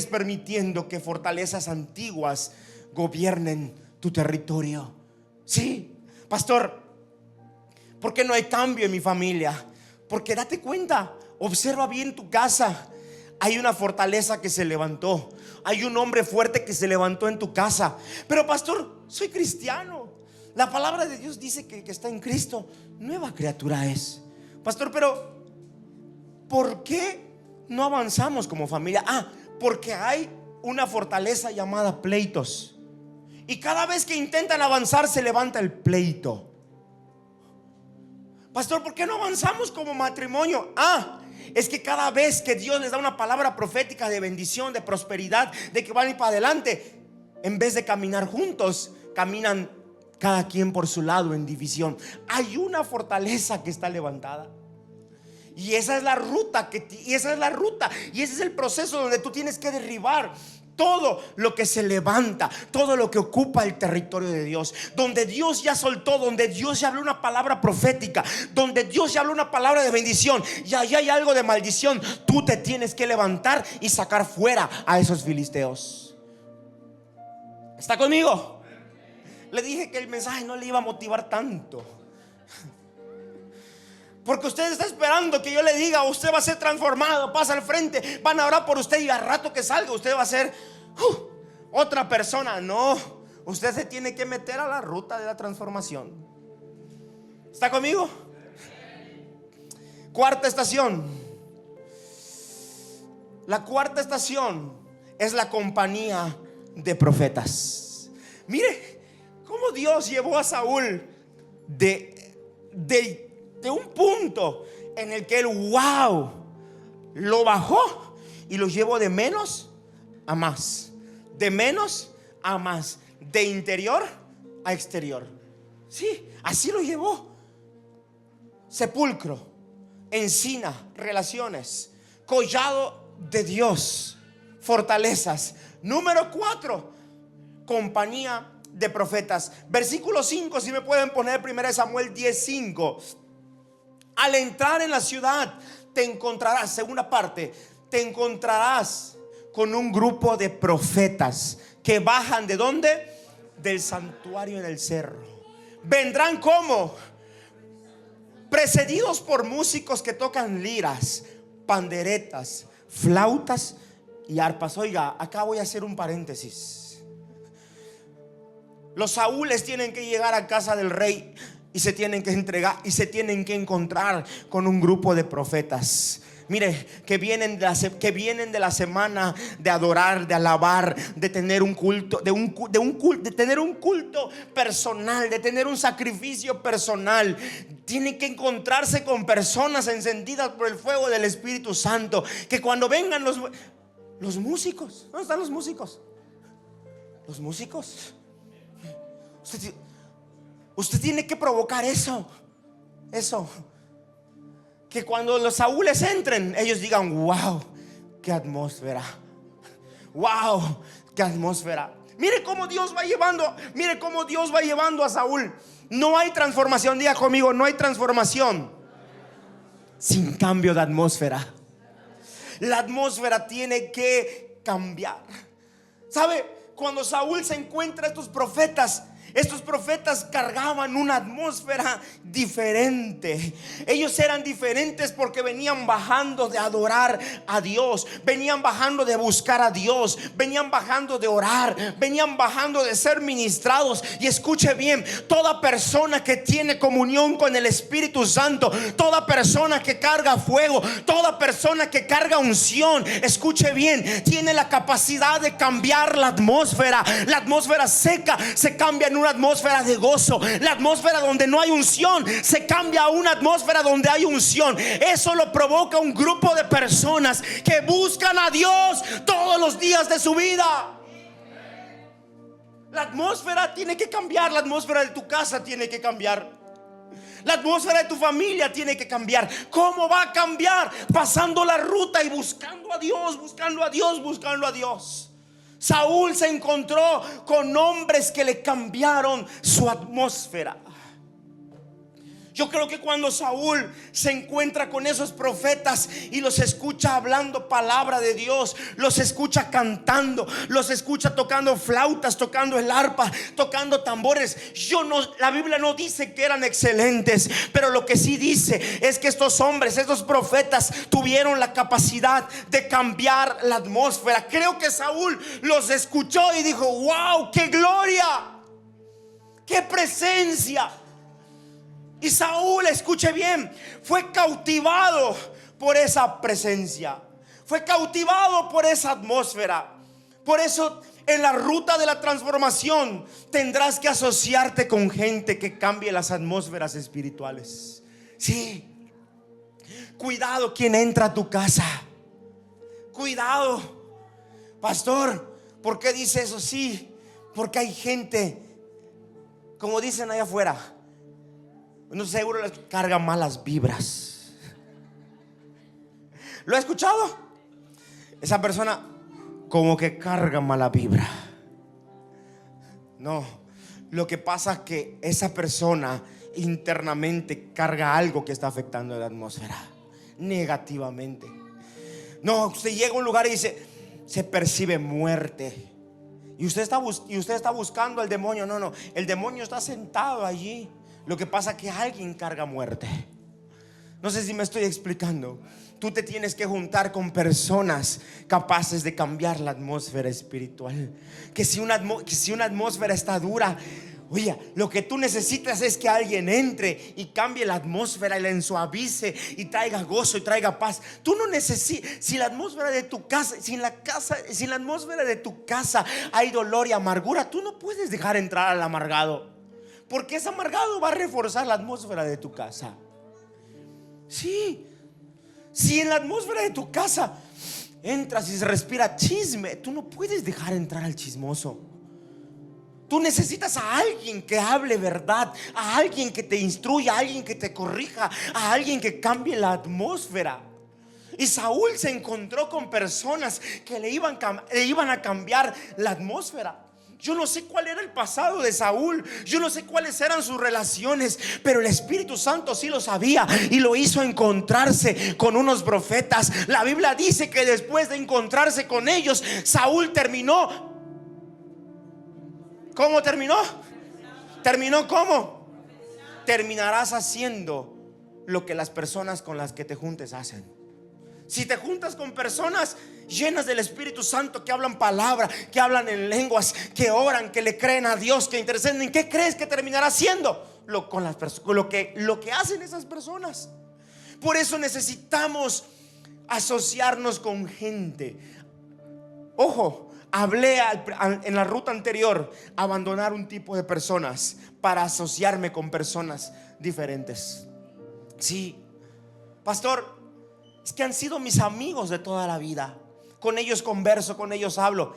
S1: permitiendo que fortalezas antiguas gobiernen tu territorio. Sí, pastor, ¿por qué no hay cambio en mi familia? Porque date cuenta, observa bien tu casa. Hay una fortaleza que se levantó. Hay un hombre fuerte que se levantó en tu casa. Pero pastor, soy cristiano. La palabra de Dios dice que el que está en Cristo, nueva criatura es. Pastor, pero ¿por qué no avanzamos como familia? Porque hay una fortaleza llamada pleitos. Y cada vez que intentan avanzar se levanta el pleito. Pastor, ¿por qué no avanzamos como matrimonio? Es que cada vez que Dios les da una palabra profética de bendición, de prosperidad, de que van a ir para adelante, en vez de caminar juntos, caminan cada quien por su lado en división. Hay una fortaleza que está levantada. Y esa es la ruta y ese es el proceso donde tú tienes que derribar todo lo que se levanta, todo lo que ocupa el territorio de Dios, donde Dios ya soltó, donde Dios ya habló una palabra profética, donde Dios ya habló una palabra de bendición, y allá hay algo de maldición. Tú te tienes que levantar y sacar fuera a esos filisteos. ¿Está conmigo? Le dije que el mensaje no le iba a motivar tanto, porque usted está esperando que yo le diga: usted va a ser transformado, pasa al frente, van a orar por usted, y al rato que salga usted va a ser otra persona. No, usted se tiene que meter a la ruta de la transformación. ¿Está conmigo? Cuarta estación. La cuarta estación es la compañía de profetas. Mire cómo Dios llevó a Saúl de un punto en el que él, lo bajó y lo llevó de menos a más, de menos a más, de interior a exterior. Sí, así lo llevó. Sepulcro, encina, relaciones, collado de Dios, fortalezas. Número 4, compañía de profetas. Versículo 5, si me pueden poner 1 Samuel 10:5. Al entrar en la ciudad te encontrarás, segunda parte, te encontrarás con un grupo de profetas que bajan ¿de dónde? Del santuario en el cerro. Vendrán como precedidos por músicos que tocan liras, panderetas, flautas y arpas. Oiga, acá voy a hacer un paréntesis. Los Saúles tienen que llegar a casa del rey y se tienen que entregar y se tienen que encontrar con un grupo de profetas. Mire, que vienen de la semana de adorar, de alabar, de tener un culto, de tener un culto personal, de tener un sacrificio personal. Tienen que encontrarse con personas encendidas por el fuego del Espíritu Santo. Que cuando vengan los músicos, ¿dónde están los músicos? Los músicos. Usted tiene que provocar eso. Que cuando los Saúles entren, ellos digan: wow, qué atmósfera. Wow, qué atmósfera. Mire cómo Dios va llevando a Saúl. No hay transformación, diga conmigo, no hay transformación sin cambio de atmósfera. La atmósfera tiene que cambiar. ¿Sabe? Cuando Saúl se encuentra estos profetas cargaban una atmósfera diferente. Ellos eran diferentes porque venían bajando de adorar a Dios, venían bajando de buscar a Dios, venían bajando de orar, venían bajando de ser ministrados. Y escuche bien, toda persona que tiene comunión con el Espíritu Santo, toda persona que carga fuego, toda persona que carga unción, escuche bien, tiene la capacidad de cambiar la atmósfera. La atmósfera seca se cambia en una atmósfera de gozo. La atmósfera donde no hay unción se cambia a una atmósfera donde hay unción. Eso lo provoca un grupo de personas que buscan a Dios todos los días de su vida. La atmósfera tiene que cambiar. La atmósfera de tu casa tiene que cambiar. La atmósfera de tu familia tiene que cambiar. ¿Cómo va a cambiar? Pasando la ruta y buscando a Dios, buscando a Dios, buscando a Dios. Saúl se encontró con hombres que le cambiaron su atmósfera. Yo creo que cuando Saúl se encuentra con esos profetas y los escucha hablando palabra de Dios, los escucha cantando, los escucha tocando flautas, tocando el arpa, tocando tambores. La Biblia no dice que eran excelentes, pero lo que sí dice es que estos hombres, estos profetas, tuvieron la capacidad de cambiar la atmósfera. Creo que Saúl los escuchó y dijo: wow, qué gloria, qué presencia. Y Saúl, escuche bien, fue cautivado por esa presencia. fue cautivado por esa atmósfera. Por eso en la ruta de la transformación tendrás que asociarte con gente que cambie las atmósferas espirituales. Sí. Cuidado quien entra a tu casa. Cuidado. Pastor, ¿por qué dice eso? Sí, porque hay gente, como dicen allá afuera, no seguro les carga malas vibras. ¿Lo he escuchado? Esa persona como que carga mala vibra. No, lo que pasa es que esa persona internamente carga algo que está afectando la atmósfera negativamente. No, usted llega a un lugar y dice, se percibe muerte, y usted está buscando al demonio. No, el demonio está sentado allí. Lo que pasa es que alguien carga muerte. No sé si me estoy explicando. Tú te tienes que juntar con personas capaces de cambiar la atmósfera espiritual. Que si una atmósfera está dura, oye, lo que tú necesitas es que alguien entre y cambie la atmósfera y la ensuavice y traiga gozo y traiga paz. Tú no necesitas, si la atmósfera de tu casa, si en la atmósfera de tu casa hay dolor y amargura, tú no puedes dejar entrar al amargado, porque ese amargado va a reforzar la atmósfera de tu casa. Sí. Si en la atmósfera de tu casa entras y se respira chisme, tú no puedes dejar entrar al chismoso. Tú necesitas a alguien que hable verdad, a alguien que te instruya, a alguien que te corrija, a alguien que cambie la atmósfera. Y Saúl se encontró con personas que le iban a cambiar la atmósfera. Yo no sé cuál era el pasado de Saúl, yo no sé cuáles eran sus relaciones, pero el Espíritu Santo sí lo sabía y lo hizo encontrarse con unos profetas. La Biblia dice que después de encontrarse con ellos, Saúl terminó. ¿Cómo terminó? ¿Terminó cómo? Terminarás haciendo lo que las personas con las que te juntes hacen. Si te juntas con personas llenas del Espíritu Santo, que hablan palabra, que hablan en lenguas, que oran, que le creen a Dios, que interceden, ¿qué crees que terminará haciendo? Lo que hacen esas personas. Por eso necesitamos asociarnos con gente. Ojo, hablé en la ruta anterior, abandonar un tipo de personas para asociarme con personas diferentes. Sí, pastor, es que han sido mis amigos de toda la vida. Con ellos converso, con ellos hablo.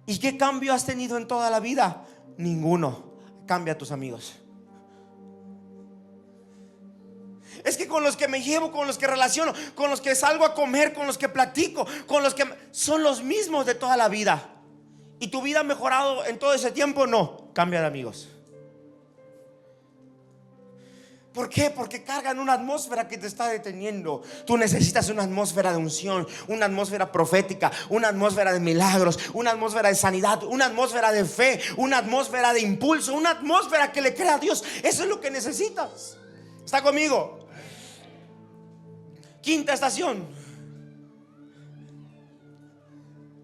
S1: ¿Y qué cambio has tenido en toda la vida? Ninguno. Cambia a tus amigos. Es que con los que me llevo, con los que relaciono, con los que salgo a comer, con los que platico, con los que son los mismos de toda la vida. ¿Y tu vida ha mejorado en todo ese tiempo? No. Cambia de amigos. ¿Por qué? Porque cargan una atmósfera que te está deteniendo. Tú necesitas una atmósfera de unción, una atmósfera profética, una atmósfera de milagros, una atmósfera de sanidad, una atmósfera de fe, una atmósfera de impulso, una atmósfera que le crea a Dios. Eso es lo que necesitas. ¿Está conmigo? Quinta estación.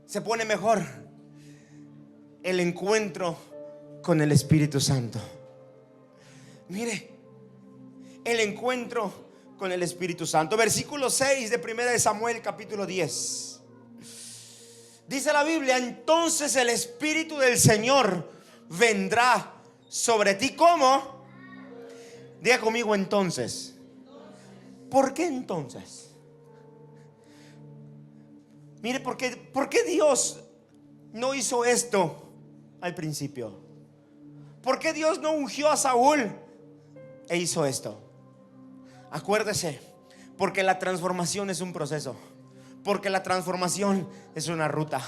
S1: Se pone mejor el encuentro con el Espíritu Santo. Mire, el encuentro con el Espíritu Santo. Versículo 6 de 1 de Samuel capítulo 10. Dice la Biblia: entonces el Espíritu del Señor vendrá sobre ti. ¿Cómo? Diga conmigo, entonces. ¿Por qué entonces? Mire, ¿por qué Dios no hizo esto al principio? ¿Por qué Dios no ungió a Saúl e hizo esto? Acuérdese, porque la transformación es un proceso, porque la transformación es una ruta.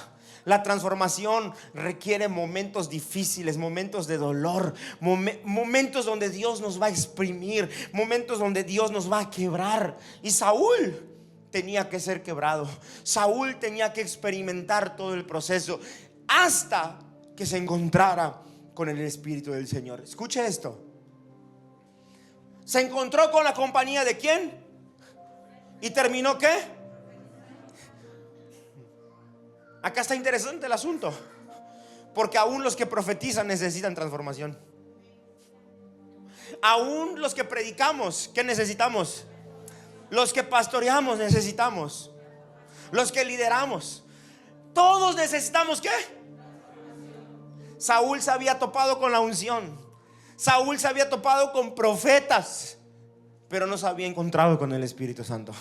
S1: La transformación requiere momentos difíciles, momentos de dolor, momentos donde Dios nos va a exprimir, momentos donde Dios nos va a quebrar. Y Saúl tenía que ser quebrado. Saúl tenía que experimentar todo el proceso hasta que se encontrara con el Espíritu del Señor. Escuche esto. Se encontró con la compañía de ¿quién? ¿Y terminó qué? Acá está interesante el asunto, porque aún los que profetizan necesitan transformación. Aún los que predicamos, ¿qué necesitamos? Los que pastoreamos necesitamos. Los que lideramos. Todos necesitamos, ¿qué? Saúl se había topado con la unción. Saúl se había topado con profetas, pero no se había encontrado con el Espíritu Santo.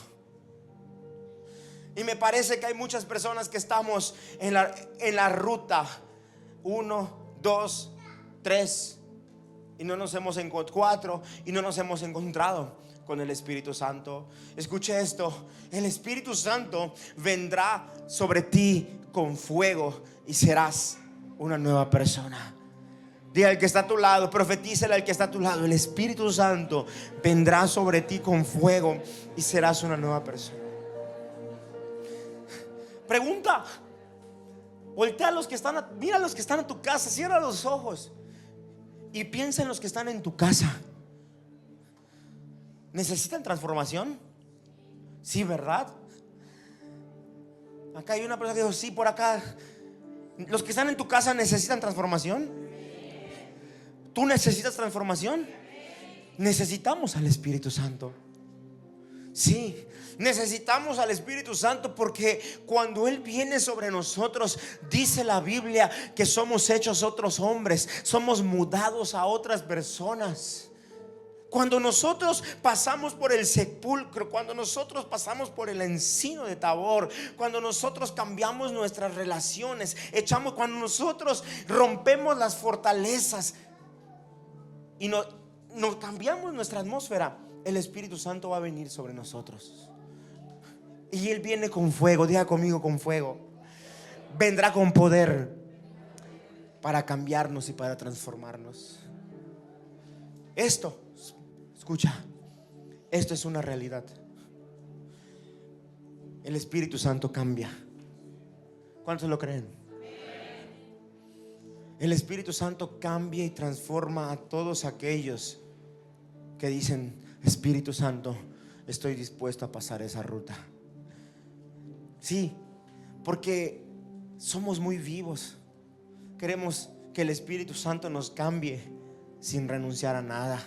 S1: Y me parece que hay muchas personas que estamos en la ruta 1, 2, 3 y no nos hemos encontrado, 4 y no nos hemos encontrado con el Espíritu Santo. Escuche esto: el Espíritu Santo vendrá sobre ti con fuego y serás una nueva persona. Diga al que está a tu lado, profetícele al que está a tu lado: el Espíritu Santo vendrá sobre ti con fuego y serás una nueva persona. Pregunta: voltea a los que están, mira a los que están a tu casa, cierra los ojos y piensa en los que están en tu casa. ¿Necesitan transformación? Sí, ¿verdad? Acá hay una persona que dijo sí, por acá. ¿Los que están en tu casa necesitan transformación? ¿Tú necesitas transformación? Necesitamos al Espíritu Santo. Sí, necesitamos al Espíritu Santo, porque cuando Él viene sobre nosotros, dice la Biblia que somos hechos otros hombres, somos mudados a otras personas. Cuando nosotros pasamos por el sepulcro, cuando nosotros pasamos por el encino de Tabor, cuando nosotros cambiamos nuestras relaciones, cuando nosotros rompemos las fortalezas y no cambiamos nuestra atmósfera, el Espíritu Santo va a venir sobre nosotros. Y Él viene con fuego. Diga conmigo: con fuego. Vendrá con poder para cambiarnos y para transformarnos. Esto, escucha, esto es una realidad. El Espíritu Santo cambia. ¿Cuántos lo creen? El Espíritu Santo cambia y transforma a todos aquellos que dicen: Espíritu Santo, estoy dispuesto a pasar esa ruta. Sí, porque somos muy vivos. Queremos que el Espíritu Santo nos cambie sin renunciar a nada,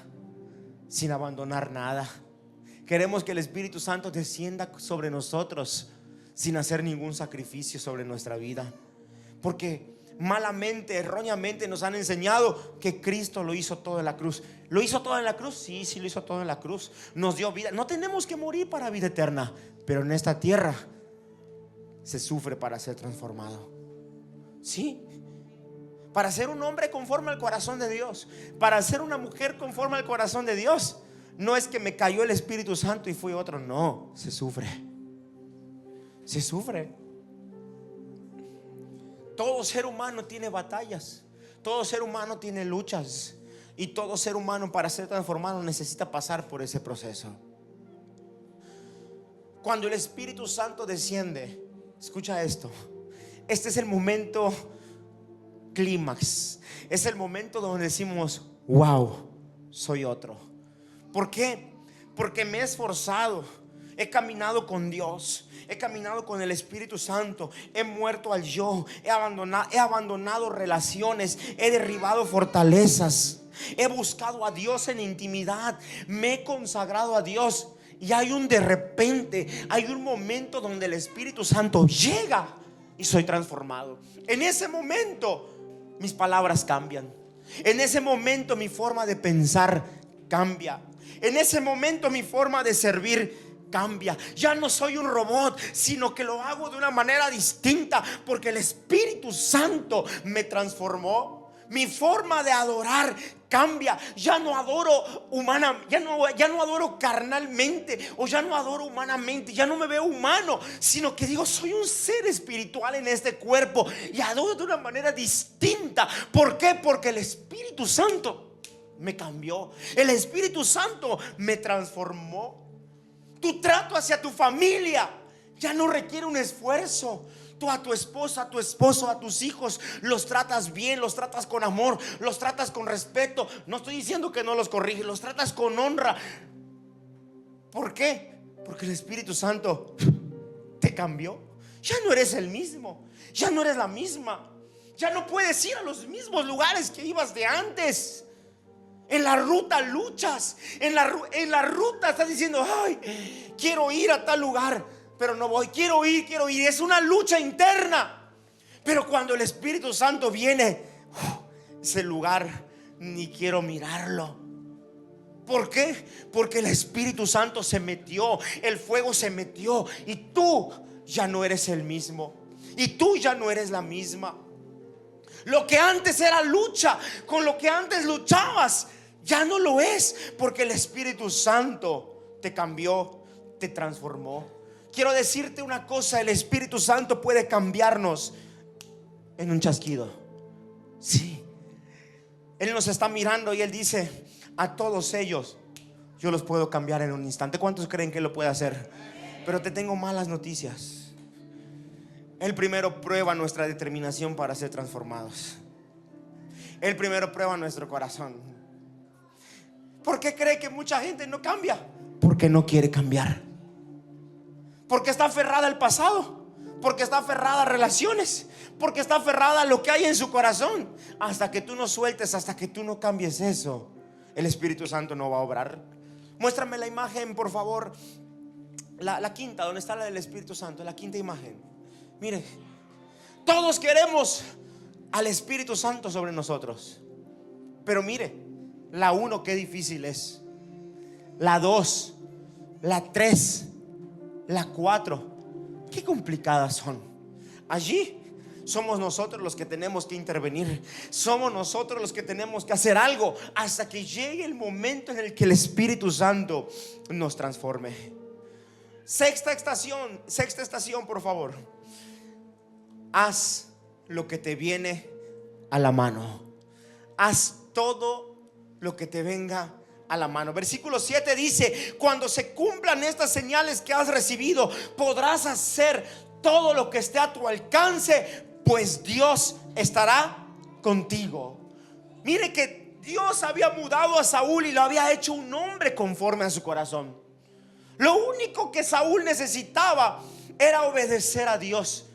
S1: sin abandonar nada. Queremos que el Espíritu Santo descienda sobre nosotros sin hacer ningún sacrificio sobre nuestra vida, porque malamente, erróneamente nos han enseñado que Cristo lo hizo todo en la cruz. ¿Lo hizo todo en la cruz? Sí, sí lo hizo todo en la cruz. Nos dio vida. No tenemos que morir para vida eterna, pero en esta tierra se sufre para ser transformado. Sí, para ser un hombre conforme al corazón de Dios, para ser una mujer conforme al corazón de Dios. No es que me cayó el Espíritu Santo y fui otro. No, se sufre. Se sufre. Todo ser humano tiene batallas. Todo ser humano tiene luchas. Y todo ser humano, para ser transformado, necesita pasar por ese proceso. Cuando el Espíritu Santo desciende, escucha esto, este es el momento clímax. Es el momento donde decimos: wow, soy otro. ¿Por qué? Porque me he esforzado, he caminado con Dios, he caminado con el Espíritu Santo, he muerto al yo, he abandonado relaciones, he derribado fortalezas, he buscado a Dios en intimidad, me he consagrado a Dios. Y hay de repente, hay un momento donde el Espíritu Santo llega y soy transformado. En ese momento mis palabras cambian. En ese momento mi forma de pensar cambia. En ese momento mi forma de servir cambia. Ya no soy un robot, sino que lo hago de una manera distinta, porque el Espíritu Santo me transformó. Mi forma de adorar cambia. Ya no adoro ya no adoro carnalmente, o ya no adoro humanamente. Ya no me veo humano, sino que digo: soy un ser espiritual en este cuerpo, y adoro de una manera distinta. ¿Por qué? Porque el Espíritu Santo me cambió. El Espíritu Santo me transformó. Tu trato hacia tu familia ya no requiere un esfuerzo. Tú a tu esposa, a tu esposo, a tus hijos los tratas bien, los tratas con amor, los tratas con respeto. No estoy diciendo que no los corriges, los tratas con honra. ¿Por qué? Porque el Espíritu Santo te cambió. Ya no eres el mismo, ya no eres la misma, ya no puedes ir a los mismos lugares que ibas de antes. En la ruta luchas. En la ruta estás diciendo: ay, quiero ir a tal lugar, pero no voy. Quiero ir. Es una lucha interna. Pero cuando el Espíritu Santo viene, ese lugar ni quiero mirarlo. ¿Por qué? Porque el Espíritu Santo se metió, el fuego se metió, y tú ya no eres el mismo, y tú ya no eres la misma. Lo que antes era lucha, con lo que antes luchabas, ya no lo es, porque el Espíritu Santo te cambió, te transformó. Quiero decirte una cosa: el Espíritu Santo puede cambiarnos en un chasquido. Sí, Él nos está mirando y Él dice: a todos ellos yo los puedo cambiar en un instante. ¿Cuántos creen que lo puede hacer? Pero te tengo malas noticias. Él primero prueba nuestra determinación para ser transformados. Él primero prueba nuestro corazón. ¿Por qué cree que mucha gente no cambia? Porque no quiere cambiar. Porque está aferrada al pasado. Porque está aferrada a relaciones. Porque está aferrada a lo que hay en su corazón. Hasta que tú no sueltes, hasta que tú no cambies eso, el Espíritu Santo no va a obrar. Muéstrame la imagen, por favor. La quinta, donde está la del Espíritu Santo. La quinta imagen. Mire, todos queremos al Espíritu Santo sobre nosotros. Pero mire, la 1 qué difícil es. La 2, la 3, la 4 qué complicadas son. Allí somos nosotros los que tenemos que intervenir. Somos nosotros los que tenemos que hacer algo hasta que llegue el momento en el que el Espíritu Santo nos transforme. Sexta estación, por favor. Haz lo que te viene a la mano. Haz todo lo que te venga a la mano. Versículo 7 dice: cuando se cumplan estas señales que has recibido, podrás hacer todo lo que esté a tu alcance, pues Dios estará contigo. Mire que Dios había mudado a Saúl y lo había hecho un hombre conforme a su corazón. Lo único que Saúl necesitaba era obedecer a Dios.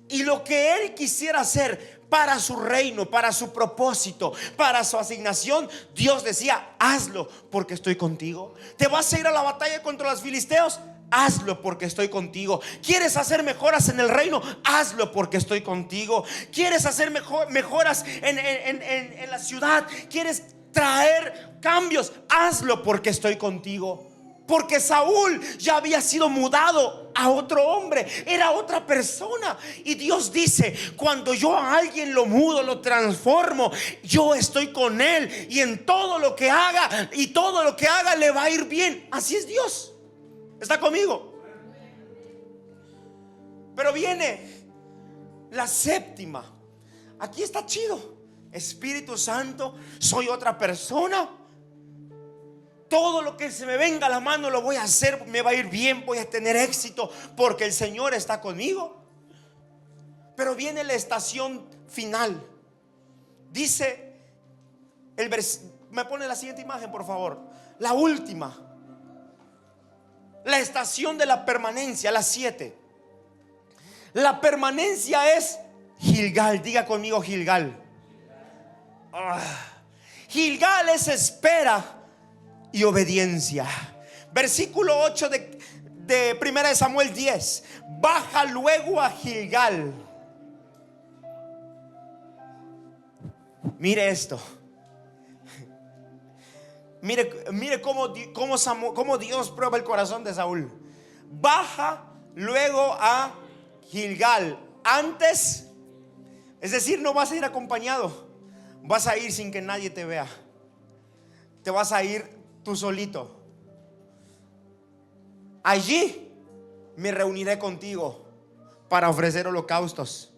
S1: Y lo que él quisiera hacer para su reino, para su propósito, para su asignación, Dios decía: hazlo porque estoy contigo. ¿Te vas a ir a la batalla contra los filisteos? Hazlo porque estoy contigo. ¿Quieres hacer mejoras en el reino? Hazlo porque estoy contigo. ¿Quieres hacer mejoras en la ciudad? ¿Quieres traer cambios? Hazlo porque estoy contigo. Porque Saúl ya había sido mudado a otro hombre, era otra persona. Y Dios dice: cuando yo a alguien lo mudo, lo transformo, yo estoy con él, y en todo lo que haga, y todo lo que haga le va a ir bien. Así es Dios. ¿Está conmigo? Pero viene la séptima. Aquí está chido. Espíritu Santo, soy otra persona. Todo lo que se me venga a la mano lo voy a hacer, me va a ir bien, voy a tener éxito porque el Señor está conmigo. Pero viene la estación final. Dice me pone la siguiente imagen, por favor. La última. La estación de la permanencia, la 7. La permanencia es Gilgal. Diga conmigo: Gilgal. Gilgal es espera y obediencia. Versículo 8 de 1 Samuel 10. Baja luego a Gilgal. Mire esto. Mire cómo Dios prueba el corazón de Saúl. Baja luego a Gilgal. Antes, es decir, no vas a ir acompañado, vas a ir sin que nadie te vea. Te vas a ir tú solito. Allí me reuniré contigo para ofrecer holocaustos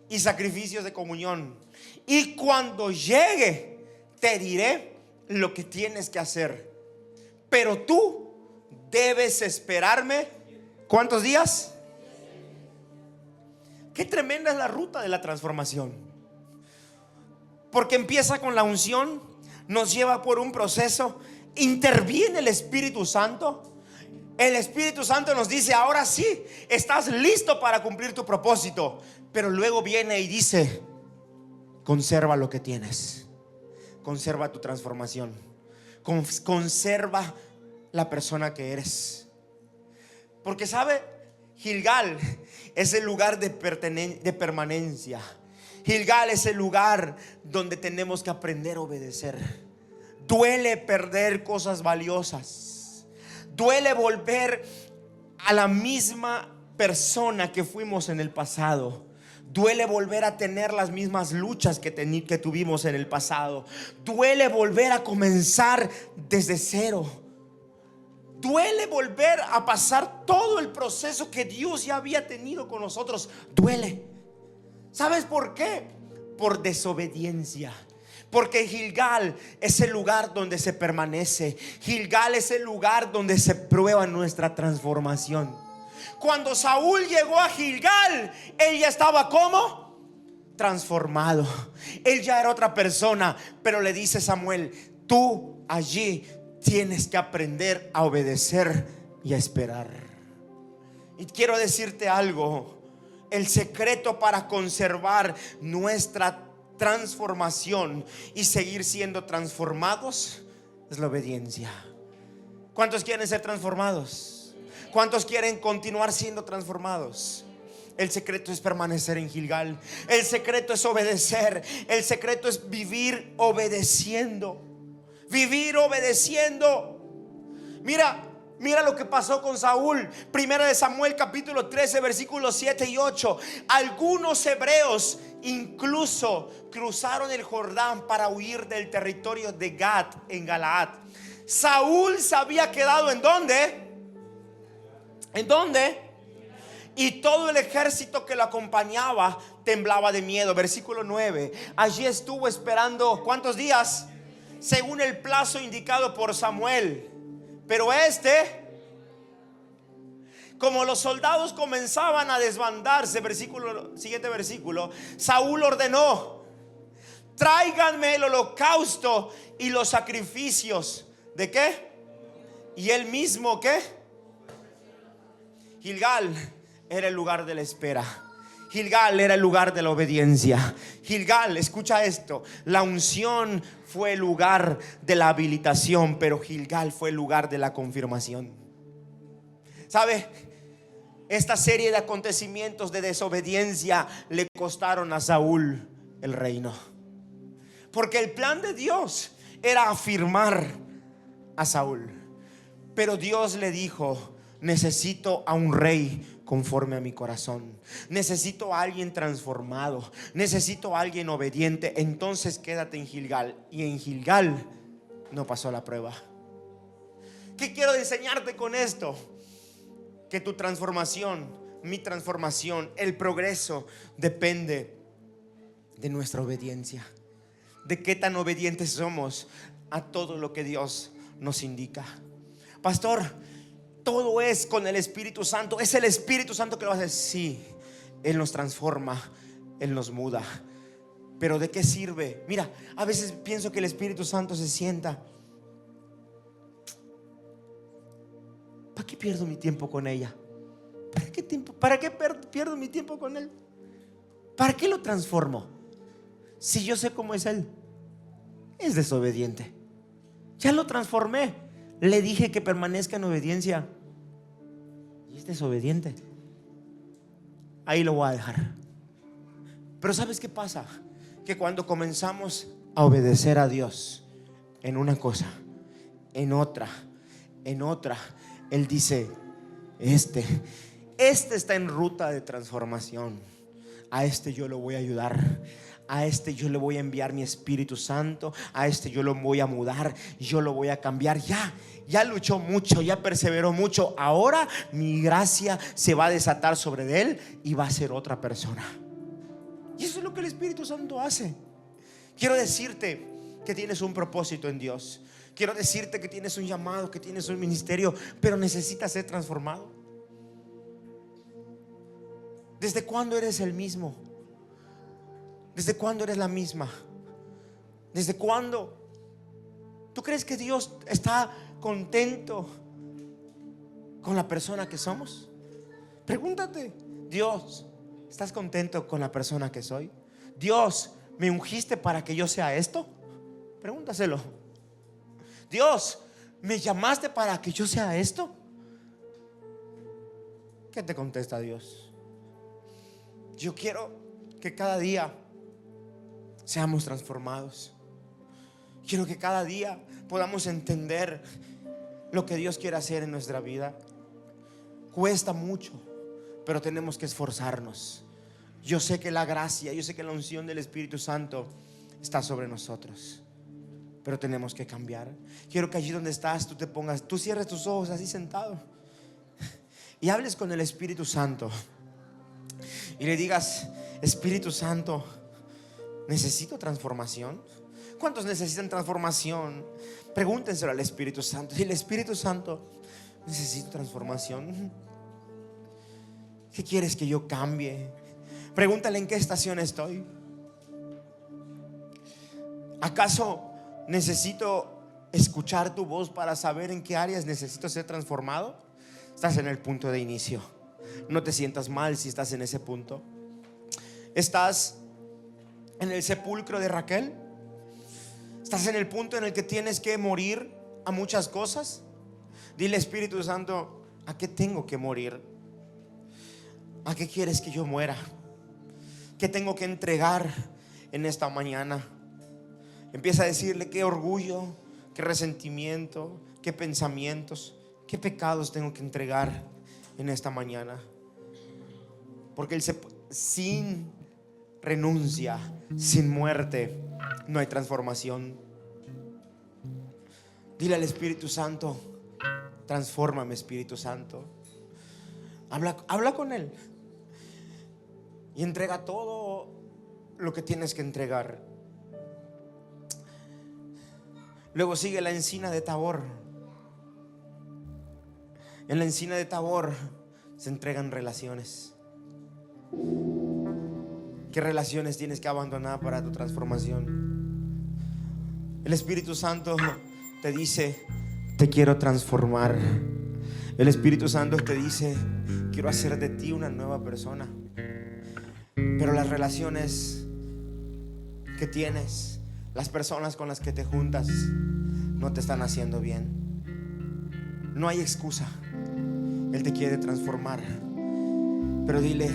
S1: y sacrificios de comunión. Y cuando llegue, te diré lo que tienes que hacer. Pero tú debes esperarme. ¿Cuántos días? Qué tremenda es la ruta de la transformación. Porque empieza con la unción, nos lleva por un proceso, interviene el Espíritu Santo. El Espíritu Santo nos dice: ahora sí, estás listo para cumplir tu propósito. Pero luego viene y dice: conserva lo que tienes, conserva tu transformación. Conserva la persona que eres. Porque sabe, Gilgal es el lugar de permanencia. Gilgal es el lugar donde tenemos que aprender a obedecer. Duele perder cosas valiosas. Duele volver a la misma persona que fuimos en el pasado. Duele volver a tener las mismas luchas que tuvimos en el pasado. Duele volver a comenzar desde cero. Duele volver a pasar todo el proceso que Dios ya había tenido con nosotros. Duele. ¿Sabes por qué? Por desobediencia. Porque Gilgal es el lugar donde se permanece. Gilgal es el lugar donde se prueba nuestra transformación. Cuando Saúl llegó a Gilgal, él ya estaba ¿cómo? Transformado. Él ya era otra persona. Pero le dice Samuel: tú allí tienes que aprender a obedecer y a esperar. Y quiero decirte algo. El secreto para conservar nuestra transformación y seguir siendo transformados es la obediencia. ¿Cuántos quieren ser transformados? ¿Cuántos quieren continuar siendo transformados? El secreto es permanecer en Gilgal. El secreto es obedecer. El secreto es vivir obedeciendo. Vivir obedeciendo. Mira lo que pasó con Saúl. Primera de Samuel capítulo 13 versículos 7 y 8. Algunos hebreos incluso cruzaron el Jordán para huir del territorio de Gad en Galaad. Saúl se había quedado ¿en dónde? ¿En dónde? Y todo el ejército que lo acompañaba temblaba de miedo. Versículo 9. Allí estuvo esperando ¿cuántos días? Según el plazo indicado por Samuel. Pero como los soldados comenzaban a desbandarse, siguiente versículo, Saúl ordenó: tráiganme el holocausto y los sacrificios. ¿De qué? Y él mismo ¿qué? Gilgal era el lugar de la espera. Gilgal era el lugar de la obediencia. Gilgal, escucha esto, la unción fue el lugar de la habilitación, pero Gilgal fue el lugar de la confirmación. ¿Sabe? Esta serie de acontecimientos de desobediencia le costaron a Saúl el reino. Porque el plan de Dios era afirmar a Saúl. Pero Dios le dijo: necesito a un rey conforme a mi corazón. Necesito a alguien transformado. Necesito a alguien obediente. Entonces quédate en Gilgal. Y en Gilgal no pasó la prueba. ¿Qué quiero enseñarte con esto? Que tu transformación, mi transformación, el progreso depende de nuestra obediencia. De qué tan obedientes somos a todo lo que Dios nos indica. Pastor, todo es con el Espíritu Santo. Es el Espíritu Santo que lo hace. Sí, Él nos transforma, Él nos muda. Pero ¿de qué sirve? Mira, a veces pienso que el Espíritu Santo se sienta. ¿Para qué pierdo mi tiempo con ella? ¿Para qué pierdo mi tiempo con él? ¿Para qué lo transformo? Si yo sé cómo es él. Es desobediente. Ya lo transformé. Le dije que permanezca en obediencia y es desobediente. Ahí lo voy a dejar. Pero ¿sabes qué pasa? Que cuando comenzamos a obedecer a Dios en una cosa, en otra, Él dice: este está en ruta de transformación. A este yo lo voy a ayudar. A este yo le voy a enviar mi Espíritu Santo. A este yo lo voy a mudar. Yo lo voy a cambiar. Ya luchó mucho, ya perseveró mucho. Ahora mi gracia se va a desatar sobre él y va a ser otra persona. Y eso es lo que el Espíritu Santo hace. Quiero decirte que tienes un propósito en Dios. Quiero decirte que tienes un llamado, que tienes un ministerio, pero necesitas ser transformado. ¿Desde cuándo eres el mismo? ¿Desde cuándo eres la misma? ¿Desde cuándo? ¿Tú crees que Dios está contento con la persona que somos? Pregúntate: Dios, ¿estás contento con la persona que soy? Dios, ¿me ungiste para que yo sea esto? Pregúntaselo. Dios, ¿me llamaste para que yo sea esto? ¿Qué te contesta Dios? Yo quiero que cada día seamos transformados. Quiero que cada día podamos entender lo que Dios quiere hacer en nuestra vida. Cuesta mucho, pero tenemos que esforzarnos. Yo sé que la gracia, yo sé que la unción del Espíritu Santo está sobre nosotros, pero tenemos que cambiar. Quiero que allí donde estás tú cierres tus ojos así sentado y hables con el Espíritu Santo y le digas: Espíritu Santo, necesito transformación. ¿Cuántos necesitan transformación? Pregúntenselo al Espíritu Santo. Dile: Espíritu Santo, necesito transformación. ¿Qué quieres que yo cambie? Pregúntale: ¿en qué estación estoy? ¿Acaso necesito escuchar tu voz para saber en qué áreas necesito ser transformado? Estás en el punto de inicio. No te sientas mal si estás en ese punto. Estás en el sepulcro de Raquel. Estás en el punto en el que tienes que morir a muchas cosas. Dile: Espíritu Santo, ¿a qué tengo que morir? ¿A qué quieres que yo muera? ¿Qué tengo que entregar en esta mañana? Empieza a decirle qué orgullo, qué resentimiento, qué pensamientos, qué pecados tengo que entregar en esta mañana. Porque sin renuncia, sin muerte, no hay transformación. Dile al Espíritu Santo: transfórmame, Espíritu Santo. Habla con Él y entrega todo lo que tienes que entregar. Luego sigue la encina de Tabor. En la encina de Tabor se entregan relaciones. ¿Qué relaciones tienes que abandonar para tu transformación? El Espíritu Santo te dice: te quiero transformar. El Espíritu Santo te dice: quiero hacer de ti una nueva persona. Pero las relaciones que tienes, las personas con las que te juntas, no te están haciendo bien. No hay excusa. Él te quiere transformar. Pero dile: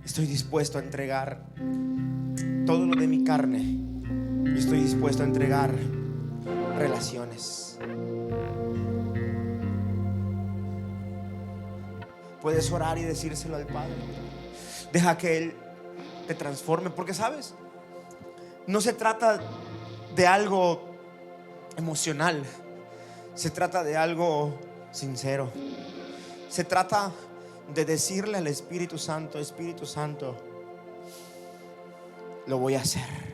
S1: estoy dispuesto a entregar todo lo de mi carne. Y estoy dispuesto a entregar relaciones. Puedes orar y decírselo al Padre. Deja que Él te transforme. Porque sabes, no se trata de algo emocional. Se trata de algo sincero. Se trata de decirle al Espíritu Santo: Espíritu Santo, lo voy a hacer.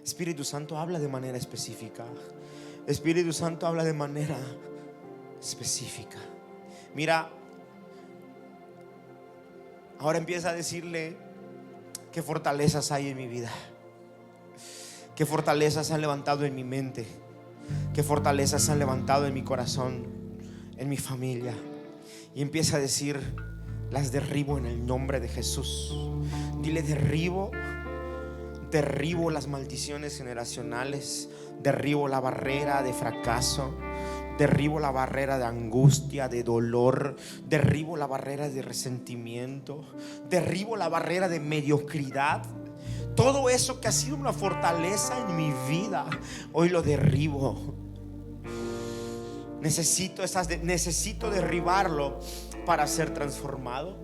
S1: Espíritu Santo, habla de manera específica. Espíritu Santo, habla de manera específica. Mira, ahora empieza a decirle qué fortalezas hay en mi vida, qué fortalezas han levantado en mi mente, qué fortalezas han levantado en mi corazón, en mi familia. Y empieza a decir: las derribo en el nombre de Jesús. Dile: derribo las maldiciones generacionales. Derribo la barrera de fracaso. Derribo la barrera de angustia, de dolor. Derribo la barrera de resentimiento. Derribo la barrera de mediocridad. Todo eso que ha sido una fortaleza en mi vida, hoy lo derribo. Necesito derribarlo para ser transformado.